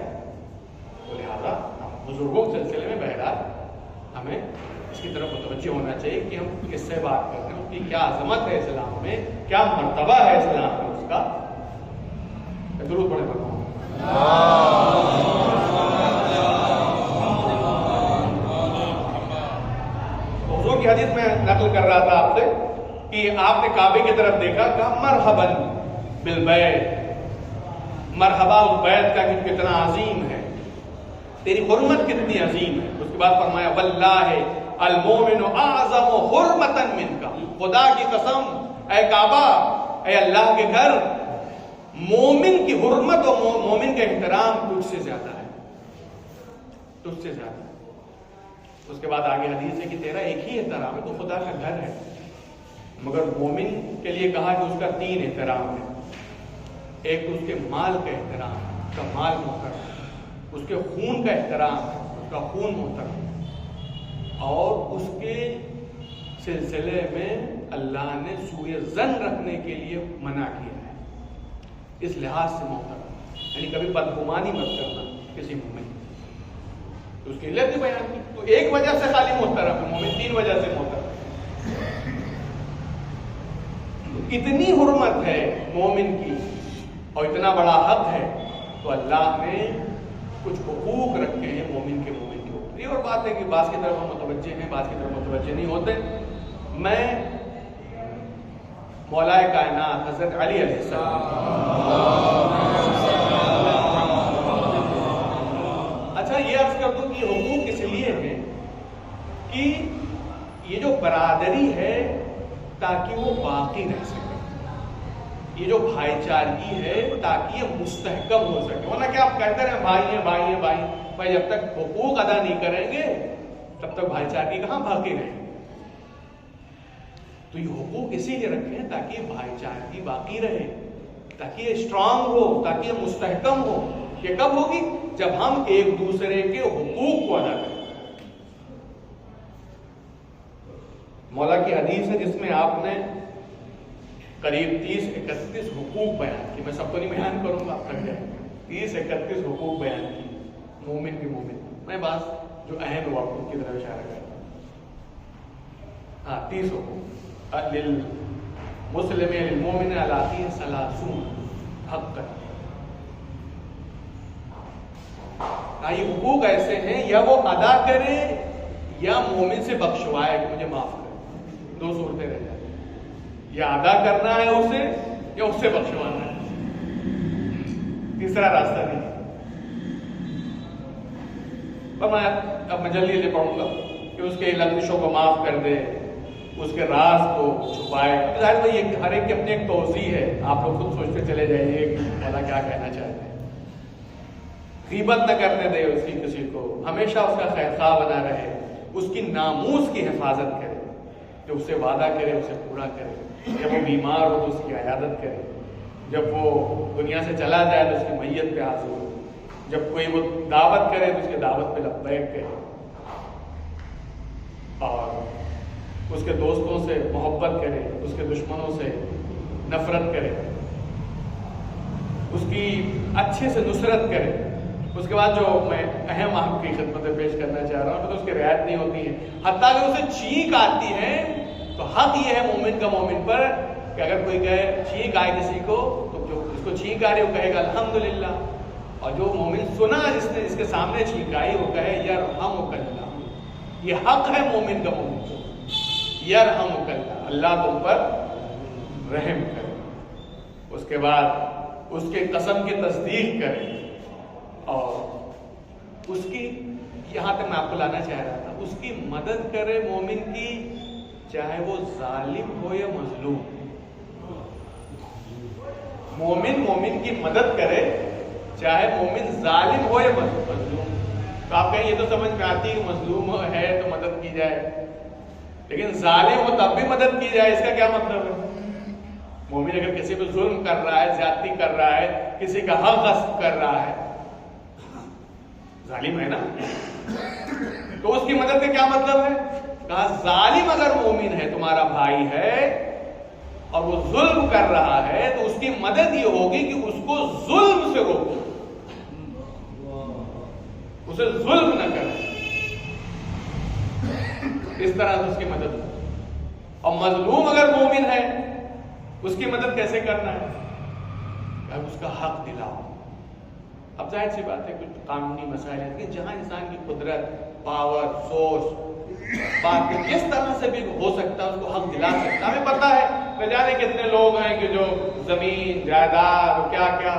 تو لہٰذا بزرگوں کے سلسلے میں بہرحال ہمیں اس کی طرف متوجہ ہونا چاہیے کہ ہم کس سے بات کر رہے ہیں، اس کی کیا عظمت ہے اسلام میں، کیا مرتبہ ہے اسلام میں اس کا. درود پڑھیں بھگوان. حضور کی حدیث میں نقل کر رہا تھا آپ سے کہ آپ نے کعبے کی طرف دیکھا، کہا مرحباً بالبیت، مرحبا اس بیت کا کہ کتنا عظیم ہے، تیری حرمت کتنی عظیم ہے. اس کے بعد فرمایا واللہ المومن اعظم حرمتا منک، خدا کی قسم اے کعبہ، اے اللہ کے گھر، مومن کی حرمت اور مومن کا احترام تجھ سے زیادہ ہے، تجھ سے زیادہ. اس کے بعد آگے حدیث ہے کہ تیرا ایک ہی احترام ہے، تو خدا کا گھر ہے. مگر مومن کے لیے کہا کہ اس کا 3 احترام ہے. ایک تو اس کے مال کا احترام ہے، اس کا مال محترم، اس کے خون کا احترام ہے، اس کا خون محترم، اور اس کے سلسلے میں اللہ نے سوء ظن رکھنے کے لیے منع کیا ہے، اس لحاظ سے محترم، یعنی کبھی بدگمانی مت کرنا کسی مومن. تو اس کی علت بھی بیان کی. تو ایک وجہ سے خالی محترم ہے مومن، 3 وجہ سے محترم. اتنی حرمت ہے مومن کی اور اتنا بڑا حق ہے، تو اللہ نے کچھ حقوق رکھے ہیں مومن کے اوپر. یہ اور بات ہے کہ بعض کی طرف ہم متوجہ ہیں، بعض کی طرف متوجہ نہیں ہوتے. میں مولا کائنات حضرت علی علیہ السلام، اچھا یہ عرض کر دوں کہ حقوق اس لیے ہیں کہ یہ جو برادری ہے تاکہ وہ باقی رہ سکے، یہ جو بھائی چارگی ہے تاکہ یہ مستحکم ہو سکے. ورنہ کیا آپ کہتے ہیں بھائی ہیں بھائی ہیں بھائی، بھائی جب تک حقوق ادا نہیں کریں گے تب تک بھائی چارگی کہاں باقی رہے گی. تو یہ حقوق اسی لیے رکھے ہیں تاکہ بھائی چارگی باقی رہے، تاکہ یہ اسٹرانگ ہو، تاکہ یہ مستحکم ہو. یہ کب ہوگی؟ جب ہم ایک دوسرے کے حقوق کو ادا کریں. مولا کی حدیث ہے جس میں آپ نے قریب 30-31 حقوق بیان کی. میں سب کو نہیں بیان کروں گا، آپ تک جائیں. 30-31 حقوق بیان کی مومن کے مومن. میں بعض جو اہم حقوق کی طرف اشارہ کرتا ہوں. ہاں 30 حقوق. للمسلم للمومن علی اخیہ 30 حقا. یہ حقوق ایسے ہیں یا وہ ادا کرے یا مومن سے بخشوائے کہ مجھے معاف کرے. 2 صورتیں رہ جائیں، یا ادا کرنا ہے اسے یا اس سے بخشوانا ہے. تیسرا راستہ نہیں. پر میں اب جلدی پڑھوں گا کہ اس کے لغزشوں کو معاف کر دے، اس کے راز کو چھپائے. ظاہر بھائی یہ ہر ایک کی اپنی ایک توضیح ہے، آپ لوگ خود سوچتے چلے جائیے کہ مولا کیا کہنا چاہتے ہیں. غیبت نہ کرنے دے اس کی کسی کو، ہمیشہ اس کا خیر خواہ بنا رہے، اس کی ناموس کی حفاظت کرے، جو اس سے وعدہ کرے اسے پورا کرے. جب وہ بیمار ہو تو اس کی عیادت کرے، جب وہ دنیا سے چلا جائے تو اس کی میت پہ حاضر ہو، جب کوئی وہ دعوت کرے تو اس کی دعوت پہ لبیک کرے، اور اس کے دوستوں سے محبت کرے، اس کے دشمنوں سے نفرت کرے، اس کی اچھے سے نصرت کرے. اس کے بعد جو میں اہم آپ کی خدمت میں پیش کرنا چاہ رہا ہوں تو اس کی رعایت نہیں ہوتی ہے. حتیٰ کہ اسے چھینک آتی ہے تو حق یہ ہے مومن کا مومن پر کہ اگر کوئی کہے چھینک آئے کسی کو تو جو اس کو چھینک آ رہی وہ کہے گا الحمدللہ، اور جو مومن سنا جس نے اس کے سامنے چھینک آئی وہ کہے یرحمک اللہ. یہ حق ہے مومن کا مومن کو، یرحمک اللہ، اللہ تم پر رحم کرے. اس کے بعد اس کے قسم کی تصدیق کرے، اور اس کی یہاں تک میں آپ کو لانا چاہ رہا تھا، اس کی مدد کرے مومن کی، چاہے وہ ظالم ہو یا مظلوم. مومن مومن کی مدد کرے چاہے مومن ظالم ہو یا مظلوم. تو آپ کہیں یہ تو سمجھ میں آتی ہے مظلوم ہے تو مدد کی جائے، لیکن ظالم ہو تب بھی مدد کی جائے، اس کا کیا مطلب ہے؟ مومن اگر کسی پہ ظلم کر رہا ہے، زیادتی کر رہا ہے، کسی کا حق غصب کر رہا ہے، ظالم ہے نا، تو اس کی مدد کا کیا مطلب ہے؟ کہا ظالم اگر مومن ہے، تمہارا بھائی ہے، اور وہ ظلم کر رہا ہے تو اس کی مدد یہ ہوگی کہ اس کو ظلم سے روکو، اسے ظلم نہ کرے، اس طرح سے اس کی مدد ہو۔ اور مظلوم اگر مومن ہے اس کی مدد کیسے کرنا ہے؟ اب اس کا حق دلاؤ۔ اب ظاہر سی بات ہے کچھ قانونی مسائل ہیں کہ جہاں انسان کی قدرت، پاور، سوچ، باقی جس طرح سے بھی ہو سکتا ہے اس کو حق دلا سکتا ہے۔ ہمیں پتہ ہے نہ جانے کتنے لوگ ہیں کہ جو زمین جائیداد اور کیا کیا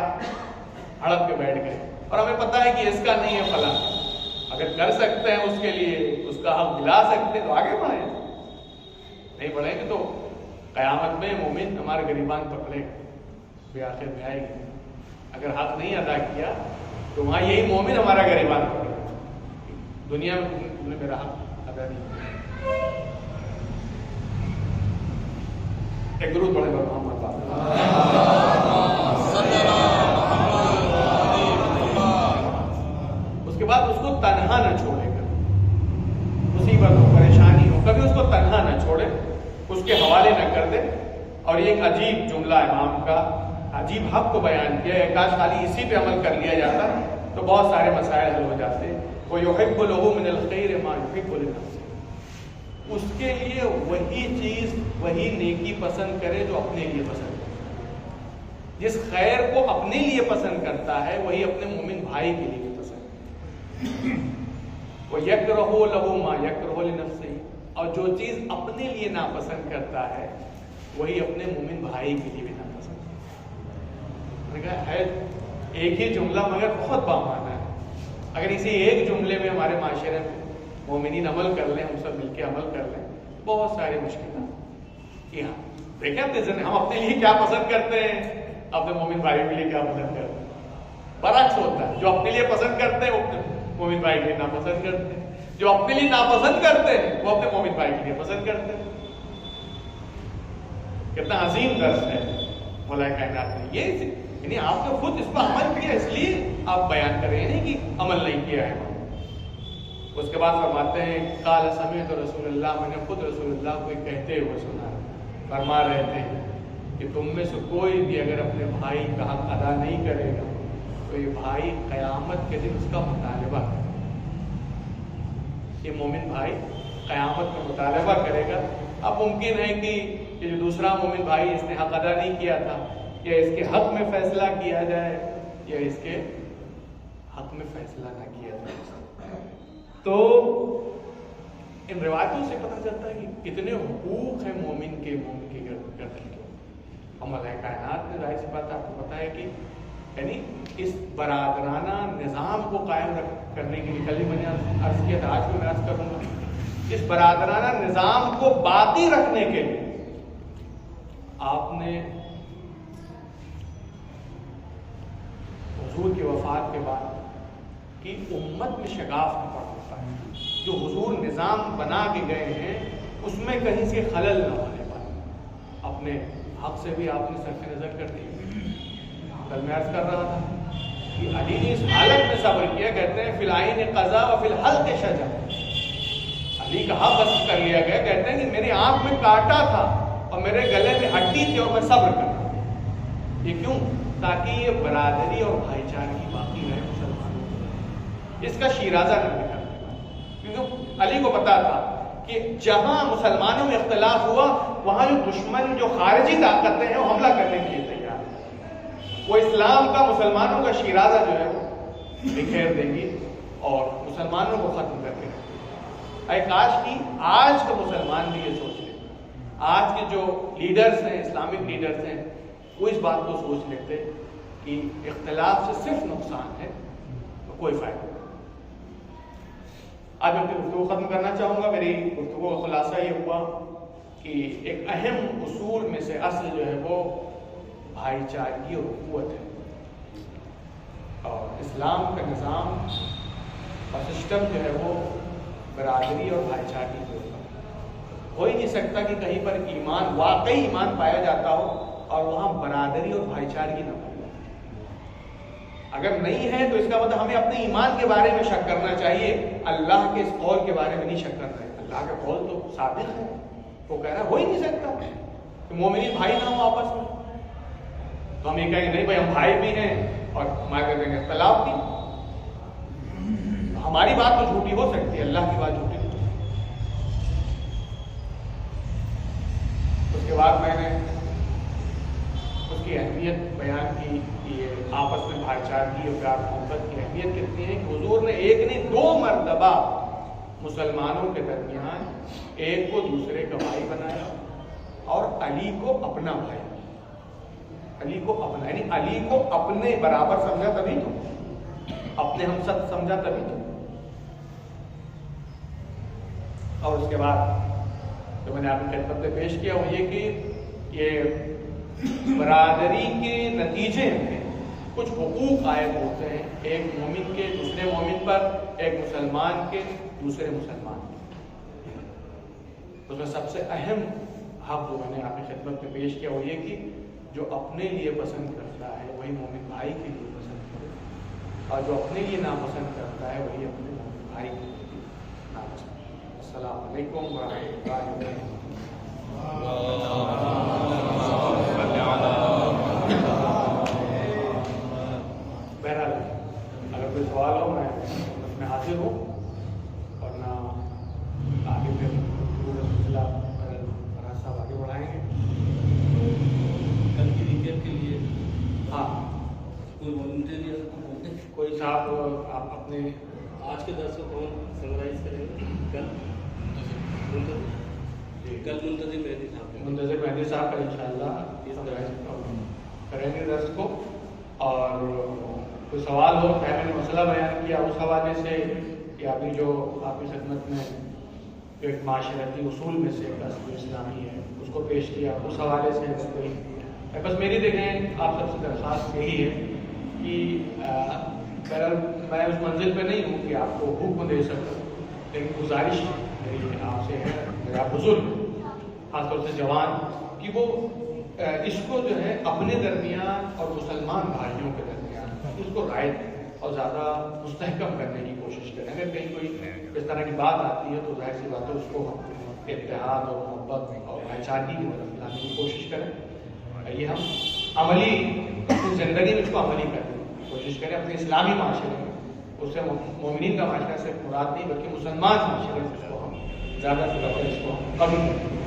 ہڑپ کے بیٹھ گئے، اور ہمیں پتہ ہے کہ اس کا نہیں ہے فلاں، اگر کر سکتے ہیں اس کے لیے اس کا حق دلا سکتے ہیں تو آگے بڑھیں، نہیں بڑھیں گے تو قیامت میں مومن ہمارے گریبان پکڑے گا، آخر میں آئے گی۔ اگر حق نہیں ادا کیا تو وہاں یہی مومن ہمارا گریبان پکڑے گا، دنیا میں تم نے میرا حق ادا نہیں کیا۔ ایک درود پڑھے گا محمد اس کے بعد اس کو تنہا نہ چھوڑے گا، مصیبت ہو، پریشانی ہو، کبھی اس کو تنہا نہ چھوڑے، اس کے حوالے نہ کر دے۔ اور یہ ایک عجیب جملہ امام کا، عجیب حق کو بیان کیا ہے، کاش خالی اسی پہ عمل کر لیا جاتا تو بہت سارے مسائل حل ہو جاتے۔ وَيُحِبُّ لَهُ مِنَ الْخَيْرِ مَا يُحِبُّ لِنَفْسِهِ، اس کے لیے وہی چیز، وہی نیکی پسند کرے جو اپنے لیے پسند کرے۔ جس خیر کو اپنے لیے پسند کرتا ہے وہی اپنے مومن بھائی کے لیے بھی پسند کرے۔ وَيَكْرَهُ لَهُ مَا يَكْرَهُ لِنَفْسِهِ، اور جو چیز اپنے لیے ناپسند کرتا ہے وہی اپنے مومن بھائی کے لیے بھی ناپسند کرتا ہے۔ ایک ہی جملہ مگر بہت بامعنی ہے۔ اگر اسی ایک جملے میں ہمارے معاشرے میں مومنین عمل کر لیں، ہم سب مل کے عمل کر لیں، بہت ساری مشکلات کہ ہاں دیکھیں اپنے ذہن ہم اپنے لیے کیا پسند کرتے ہیں، اپنے مومن بھائی کے لیے کیا پسند کرتے ہیں، برعکس ہوتا ہے۔ جو اپنے لیے پسند کرتے ہیں وہ اپنے مومن بھائی کے لیے ناپسند کرتے ہیں، جو اپنے لیے ناپسند کرتے ہیں وہ اپنے مومن بھائی کے لیے پسند کرتے ہیں۔ کتنا عظیم درس ہے مولا کائنات نے، یہ یعنی آپ نے خود اس پر عمل کیا اس لیے آپ بیان کر رہے ہیں کہ عمل نہیں کیا ہے۔ اس کے بعد فرماتے ہیں قال سمعت رسول اللہ، میں نے خود رسول اللہ کو کہتے ہوئے سنا، فرما رہے تھے کہ تم میں سے کوئی بھی اگر اپنے بھائی کا حق ادا نہیں کرے گا تو یہ بھائی قیامت کے دن اس کا مطالبہ کرے گا۔ یہ مومن بھائی قیامت میں مطالبہ کرے گا۔ اب ممکن ہے کہ جو دوسرا مومن بھائی اس نے حق ادا نہیں کیا تھا، یا اس کے حق میں فیصلہ کیا جائے یا اس کے حق میں فیصلہ نہ کیا جائے۔ تو ان روایتوں سے پتہ چلتا ہے کہ کتنے حقوق ہیں مومن کے گردن کے۔ اور مولا کائنات نے ظاہر سی بات آپ کو پتہ ہے کہ یعنی اس برادرانہ نظام کو قائم کرنے کے لیے، کل میں نے عرض کیا تھا، آج بھی میں عرض کروں گا، اس برادرانہ نظام کو باقی رکھنے کے لیے آپ نے حضور کی وفات کے بعد کی امت میں شگاف نہ پڑتا ہے۔ جو حضور نظام بنا کے گئے ہیں اس میں کہیں سے خلل نہ ہونے پائے۔ اپنے حق سے بھی آپ نے صرف نظر کر دی۔ کل میں عرض کر رہا تھا کہ علی نے اس حالت میں صبر کیا، کہتے ہیں فی العین قضا و فی الحلق شجا، علی کا حق بس کر لیا گیا، کہتے ہیں کہ میری آنکھ میں کانٹا تھا اور میرے گلے میں ہڈی تھی اور میں صبر کر رہا تھا۔ یہ کیوں؟ تاکہ یہ برادری اور بھائی چارگی باقی رہے مسلمانوں، اس کا شیرازہ نہ نکل۔ کیونکہ علی کو پتا تھا کہ جہاں مسلمانوں میں اختلاف ہوا وہاں جو دشمن، جو خارجی طاقتیں ہیں وہ حملہ کرنے کے لیے تیار ہیں۔ وہ اسلام کا، مسلمانوں کا شیرازہ جو ہے وہ بکھیر دیں گی اور مسلمانوں کو ختم کر دیں گے۔ اے کاش کی آج کا مسلمان بھی یہ سوچ لے، آج کے جو لیڈرز ہیں، اسلامک لیڈرز ہیں، وہ اس بات کو سوچ لیتے کہ اختلاف سے صرف نقصان ہے، تو کوئی فائدہ نہیں۔ آج میں اپنی گفتگو ختم کرنا چاہوں گا۔ میری گفتگو کا خلاصہ یہ ہوا کہ ایک اہم اصول میں سے اصل جو ہے وہ بھائی چارگی اور اخوت ہے، اور اسلام کا نظام اور سسٹم جو ہے وہ برادری اور بھائی چارگی کے اوپر ہو ہی نہیں سکتا کہ کہیں پر ایمان، واقعی ایمان پایا جاتا ہو اور وہاں برادری اور بھائی چارگی نہ پائی جاتی۔ اگر نہیں ہے تو اس کا مطلب ہمیں اپنے ایمان کے بارے میں شک کرنا چاہیے، اللہ کے اس قول کے بارے میں نہیں شک کرنا ہے۔ اللہ کا قول تو ثابت ہے، وہ کہہ رہا ہے ہو ہی نہیں سکتا۔ کہ مومنین بھائی نہ ہو آپس میں، تو ہم یہ کہیں گے نہیں بھائی ہم بھائی بھی ہیں اور ہمارے کہیں گے اختلاف بھی. ہماری بات تو جھوٹی ہو سکتی ہے، اللہ کی بات جھوٹی نہیں. اس کے بعد میں نے اس کی اہمیت بیان کی کہ آپس میں بھائی چارگی اور پیار محبت کی اہمیت کتنی ہے کہ حضور نے ایک نہیں 2 مرتبہ مسلمانوں کے درمیان ایک کو دوسرے کا بھائی بنایا اور علی کو اپنا بھائی، علی کو اپنا، یعنی علی کو اپنے برابر سمجھا تبھی تو، اپنے ہم سب سمجھا تبھی تو. اور اس کے بعد جو میں نے آپ کی خدمت میں پیش کیا وہ یہ کہ یہ برادری کے نتیجے میں کچھ حقوق عائد ہوتے ہیں، ایک مومن کے دوسرے مومن پر، ایک مسلمان کے دوسرے مسلمان پر. اس میں سب سے اہم حق جو میں نے آپ کی خدمت میں پیش کیا وہ یہ کہ جو اپنے لیے پسند کرتا ہے وہی مومن بھائی کے لیے پسند کرے، اور جو اپنے لیے ناپسند کرتا ہے وہی اپنے مومن بھائی کے لیے ناپسند کرے. السلام علیکم ورحمۃ اللہ وبرکاتہ. بہرحال اگر کوئی سوال ہو میں حاضر ہوں، ورنہ آگے پھر سلسلہ فراز صاحب آگے بڑھائیں گے. کل کی ریکیپ کے لیے ہاں کوئی والنٹیئر کوئی صاحب آپ اپنے آج کے درس کو کون سمرائز کریں گے؟ کل منتظر مہدی صاحب کا انشاءاللہ کریں گے درس کو. اور کوئی سوال ہو، میں نے مسئلہ بیان کیا اس حوالے سے کہ ابھی جو آپ کی خدمت میں ایک معاشرتی اصول میں سے ایک اصل اسلامی ہے اس کو پیش کیا، اس حوالے سے کوئی بس میری دیکھیں آپ سب سے درخواست یہی ہے کہ میں اس منزل پہ نہیں ہوں کہ آپ کو حکم دے سکوں، لیکن گزارش میری آپ سے ہے، میرا بزرگ خاص طور سے جوان، کہ وہ اس کو جو ہے اپنے درمیان اور مسلمان بھائیوں کے درمیان اس کو رائٹ اور زیادہ مستحکم کرنے کی کوشش کریں. اگر کہیں کوئی اس طرح کی بات آتی ہے تو ظاہر سی بات ہے اس کو ہم اتحاد اور محبت اور بھائی چارگی کی طرف لانے کی کوشش کریں. یہ ہم عملی اپنی زندگی میں اس کو عملی کرنے کی کوشش کریں. اپنے اسلامی معاشرے میں اس سے مومنین کا معاشرہ سے مراد نہیں بلکہ مسلمان معاشرے میں اس کو ہم زیادہ سے زیادہ اس کو ہم کمی کریں.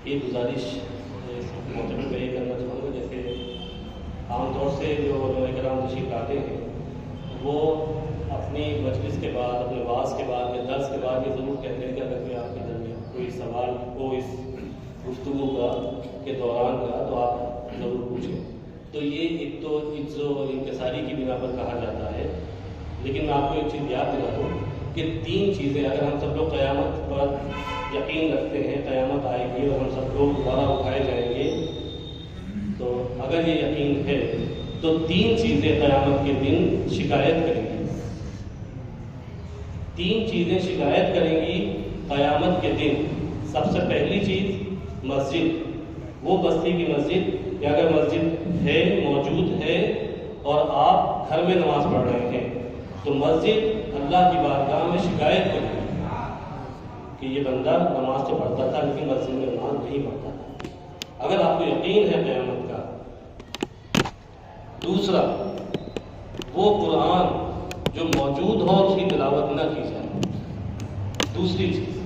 یہ گزارش موقع پہ یہ کرنا چاہوں گا، جیسے عام طور سے جو علماء کرام تشریف لاتے ہیں وہ اپنی مجلس کے بعد، اپنے واعظ کے بعد یا درس کے بعد یہ ضرور کہتے ہیں کہ اگر کوئی آپ کے درمیان کوئی سوال ہو اس گفتگو کا کے دوران کا تو آپ ضرور پوچھیں. تو یہ ایک تو عز و انکساری کی بنا پر کہا جاتا ہے، لیکن میں آپ کو ایک چیز یاد دلا دوں کہ 3 چیزیں اگر ہم سب لوگ قیامت پر یقین رکھتے ہیں، قیامت آئے گی اور ہم سب لوگ دوبارہ اٹھائے جائیں گے، تو اگر یہ یقین ہے تو 3 چیزیں قیامت کے دن شکایت کریں گی. 3 چیزیں شکایت کریں گی قیامت کے دن. سب سے پہلی چیز مسجد، وہ بستی کی مسجد کہ اگر مسجد ہے، موجود ہے اور آپ گھر میں نماز پڑھ رہے ہیں تو مسجد اللہ کی بارگاہ میں شکایت کرے گی کہ یہ بندہ نماز تو پڑھتا تھا لیکن مسجد میں نماز نہیں پڑھتا تھا. اگر آپ کو یقین ہے قیامت کا. دوسرا، وہ قرآن جو موجود ہو اس کی تلاوت نہ کی جائے. دوسری چیز،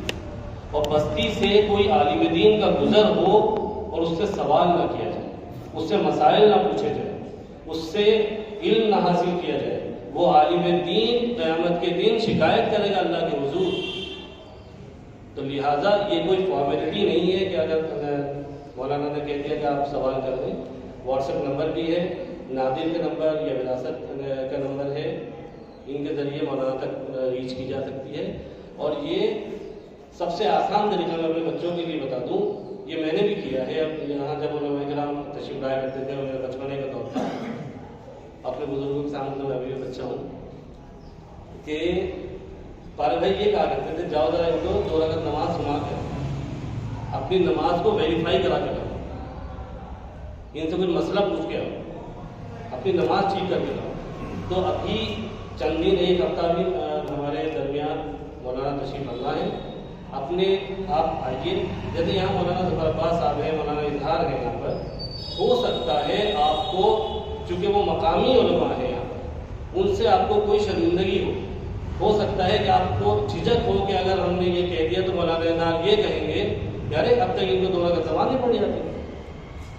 اور بستی سے کوئی عالم دین کا گزر ہو اور اس سے سوال نہ کیا جائے، اس سے مسائل نہ پوچھے جائے، اس سے علم نہ حاصل کیا جائے. وہ عالم دین قیامت کے دن شکایت کرے گا اللہ کے حضور. تو لہٰذا یہ کوئی فارمیلٹی نہیں ہے کہ اگر مولانا نے کہہ دیا کہ آپ سوال کر دیں. واٹس ایپ نمبر بھی ہے، نادر کا نمبر یا وراثت کا نمبر ہے، ان کے ذریعے مولانا تک ریچ کی جا سکتی ہے. اور یہ سب سے آسان طریقہ میں اپنے بچوں کے لیے بتا دوں، یہ میں نے بھی کیا ہے. اب یہاں جب علماء کرام تشریف لایا کرتے تھے، میرے بچپنے کا دور تھا، اپنے بزرگوں کے سامنے میں بھی بچہ ہوں، کہ پارے بھائی یہ کہا کرتے تھے جاؤ ذرا ان کو 2 رکعت نماز سنا کر اپنی نماز کو ویریفائی کرا کے لاؤ. ان سے کوئی مسئلہ پوچھ کے آؤ، اپنی نماز ٹھیک کر کے لاؤ. تو ابھی چند دن ایک ہفتہ بھی ہمارے درمیان مولانا تشریف اللہ ہیں. اپنے آپ آئیے. جیسے یہاں مولانا ظفر عباس صاحب ہیں, مولانا اظہار ہیں یہاں پر. ہو سکتا ہے آپ کو, چونکہ وہ مقامی علماء ہیں یہاں پر, ان سے آپ کو کوئی شرمندگی ہو سکتا ہے کہ آپ کو جھجک ہو کہ اگر ہم نے یہ کہہ دیا تو مولانا اظہار یہ کہیں گے یار اب تک ان کو دونوں کا زبان نہیں پڑ جاتی.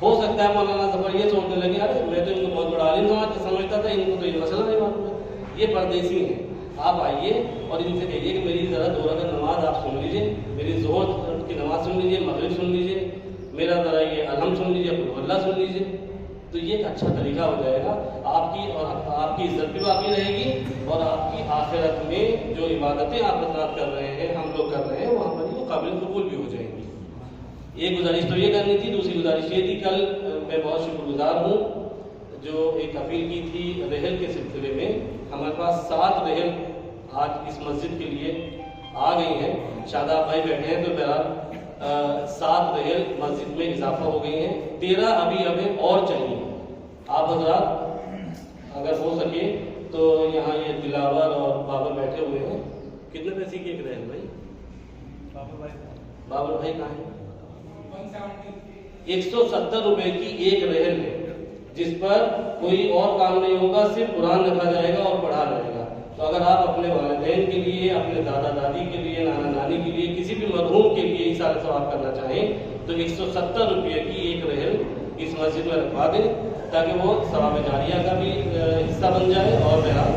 ہو سکتا ہے مولانا ظفر یہ سوچنے لگے ارے میں تو ان کو بہت بڑا عالم سمجھتا تھا, ان کو تو یہ مسئلہ نہیں معلوم ہے. یہ پردیسی ہیں. آپ آئیے اور ان سے کہیے کہ میری ذرا 2 رکعت نماز آپ سن لیجیے, میری ظہر کی نماز سن لیجیے, مغرب سن لیجیے, میرا ذرا یہ الحمد سن لیجیے, قل هو اللہ سن لیجیے. تو یہ ایک اچھا طریقہ ہو جائے گا آپ کی, اور آپ کی عزت بھی باقی رہے گی, اور آپ کی آخرت میں جو عبادتیں آپ حضرات کر رہے ہیں, ہم لوگ کر رہے ہیں, وہاں پر وہ قابل قبول بھی ہو جائیں گی. ایک گزارش تو یہ کرنی تھی. دوسری گزارش یہ تھی, کل میں بہت شکر گزار ہوں جو ایک اپیل کی تھی رحل کے سلسلے میں. ہمارے پاس 7 رحل آج اس مسجد کے لیے آ گئی ہیں. شاداب بھائی بیٹھے ہیں تو بہرحال 7 رحل مسجد میں اضافہ ہو گئی ہیں. 13 ابھی ہمیں اور چاہیے. آپ حضرات اگر ہو سکے تو یہاں یہ دلاور اور بابر بیٹھے ہوئے ہیں. کتنے پیسے کی ایک رحل بھائی؟ بابر بھائی کہاں ہیں؟ 170 روپے کی ایک رحل ہے, جس پر کوئی اور کام نہیں ہوگا, صرف قرآن رکھا جائے گا اور پڑھا جائے گا. تو اگر آپ اپنے والدین کے لیے, اپنے دادا دادی کے لیے, نانا نانی کے لیے, کسی بھی مرحوم کے لیے ایسا ثواب کرنا چاہیں تو 170 روپے کی ایک رحل اس مسجد میں رکھوا دیں, تاکہ وہ ثواب جاریہ کا بھی حصہ بن جائے اور بہرحال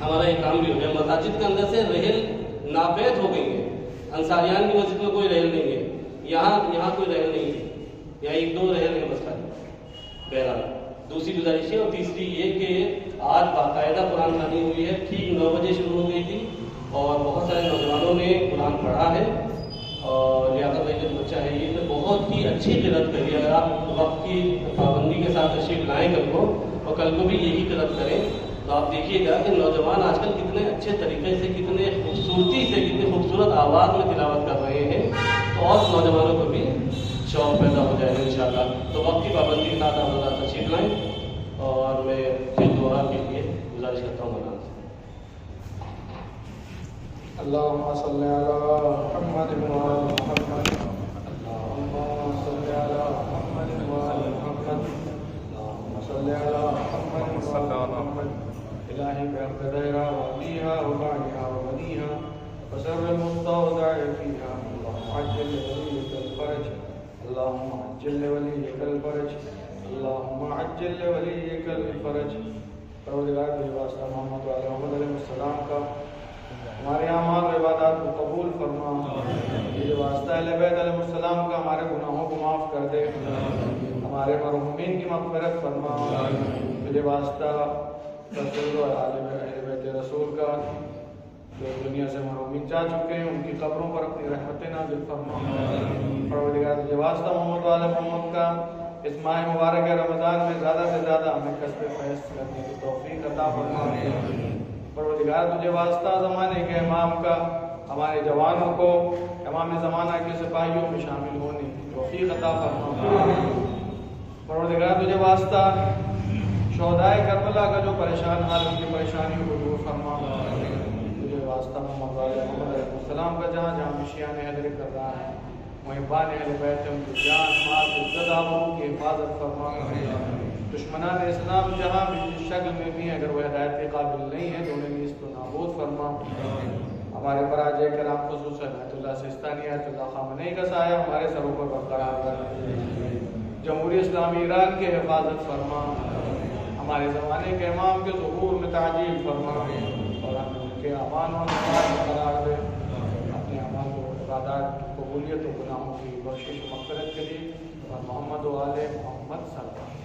ہمارا یہ کام بھی ہو جائے. مساجد کے اندر سے رحل ناپید ہو گئی ہے. انصاریان کی مسجد میں کوئی رحل نہیں ہے, یہاں کوئی رحل نہیں ہے, یہاں 1-2 رحل ہیں بس خالی. بہرحال دوسری گزارش ہے. اور تیسری یہ کہ آج باقاعدہ قرآن خوانی ہوئی ہے. ٹھیک 9 بجے شروع ہو گئی تھی اور بہت سارے نوجوانوں نے قرآن پڑھا ہے. اور لیاقت بھائی کا جو بچہ ہے یہ تو بہت ہی اچھی قرأت کری. اگر آپ وقت کی پابندی کے ساتھ تشریف لائیں کل کو, اور کل کو بھی یہی قرأت کریں, تو آپ دیکھیے گا کہ نوجوان آج کل کتنے اچھے طریقے سے, کتنے خوبصورتی سے, کتنی خوبصورت آواز میں تلاوت کر رہے ہیں. تو اور نوجوانوں کو بھی شوق پیدا ہو جائے گا انشاءاللہ. تو وقت کی پابندی کے ساتھ آپ حضرات تشریف لائیں, اور میں پھر دعا کے لیے گزارش کرتا ہوں مولانا سے. اللهم صل على محمد وعلى محمد. اللهم صل على محمد وعلى محمد. اللهم صل على محمد وعلى محمد. إلهي بحق دائرة وأبيها وبعدها وبنيها وسر المستودع فيها. اللهم عجل لوليك الفرج. اللهم عجل لوليك الفرج. اللهم عجل لوليك الفرج. پروردگار کے واسطہ محمد و محمد علیہ السلام کا ہمارے اعمال و عبادات کو قبول فرما. یہ واسطہ اہل بیت علیہ السلام کا ہمارے گناہوں کو معاف کر دے, ہمارے مرحومین کی مغفرت فرما. یہ واسطہ رسول و اہل بیت رسول کا جو دنیا سے مرحومین جا چکے ہیں, ان کی قبروں پر اپنی رحمتیں نازل فرما. پروردگار یہ واسطہ محمد و محمد کا اس ماہ مبارک رمضان میں زیادہ سے زیادہ ہمیں کسب فیض کرنے کی توفیق عطا فرما. پروردگار تجھے واسطہ زمانے کے امام کا ہمارے جوانوں کو امام زمانہ کے سپاہیوں میں شامل ہونے کی توفیق عطا فرما. پروردگار تجھے واسطہ شہدائے کربلا کا جو پریشان حال, ان کی پریشانیوں کو دور فرما. تجھے واسطہ محمد علیہ السلام کا جہاں جہاں مشیان حیدر کر رہا ہے, محبان اہل بیت ان کی جان مال عزت آبرو کی حفاظت فرما. دشمنان اسلام جہاں بھی جس شکل میں بھی ہیں, اگر وہ ہدایت کے قابل نہیں ہیں تو انہیں اس کو نابود فرما. ہمارے براجع کرام خصوصاً آیت اللہ سستانی, آیت اللہ خامنئی کا سایہ ہمارے سروں پر برقرار کر. جمہوری اسلامی ایران کے حفاظت فرما. ہمارے زمانے کے امام کے ظہور میں تعجیل فرما, اور ہمیں ان کے امان و نفاذ قرار دے. اپنے اعمال و عبادات کی قبولیت و گناہوں کی بخشش و مغفرت کے لیے اور محمد و آل محمد صلی اللہ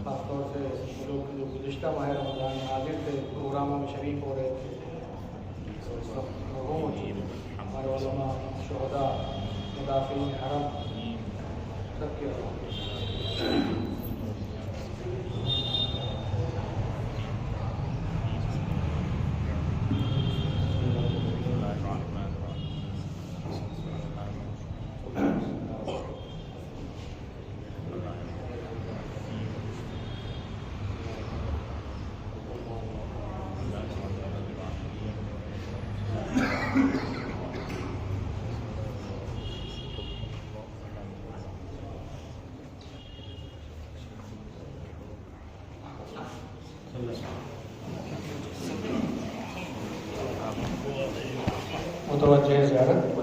خاص طور سے لوگ جو گزشتہ ماہ رمضان میں حاضر تھے, پروگراموں میں شریک ہو رہے تھے, ہمارے علماء, شہداء, مدافعین حرم, سب کے متوجہ زیارت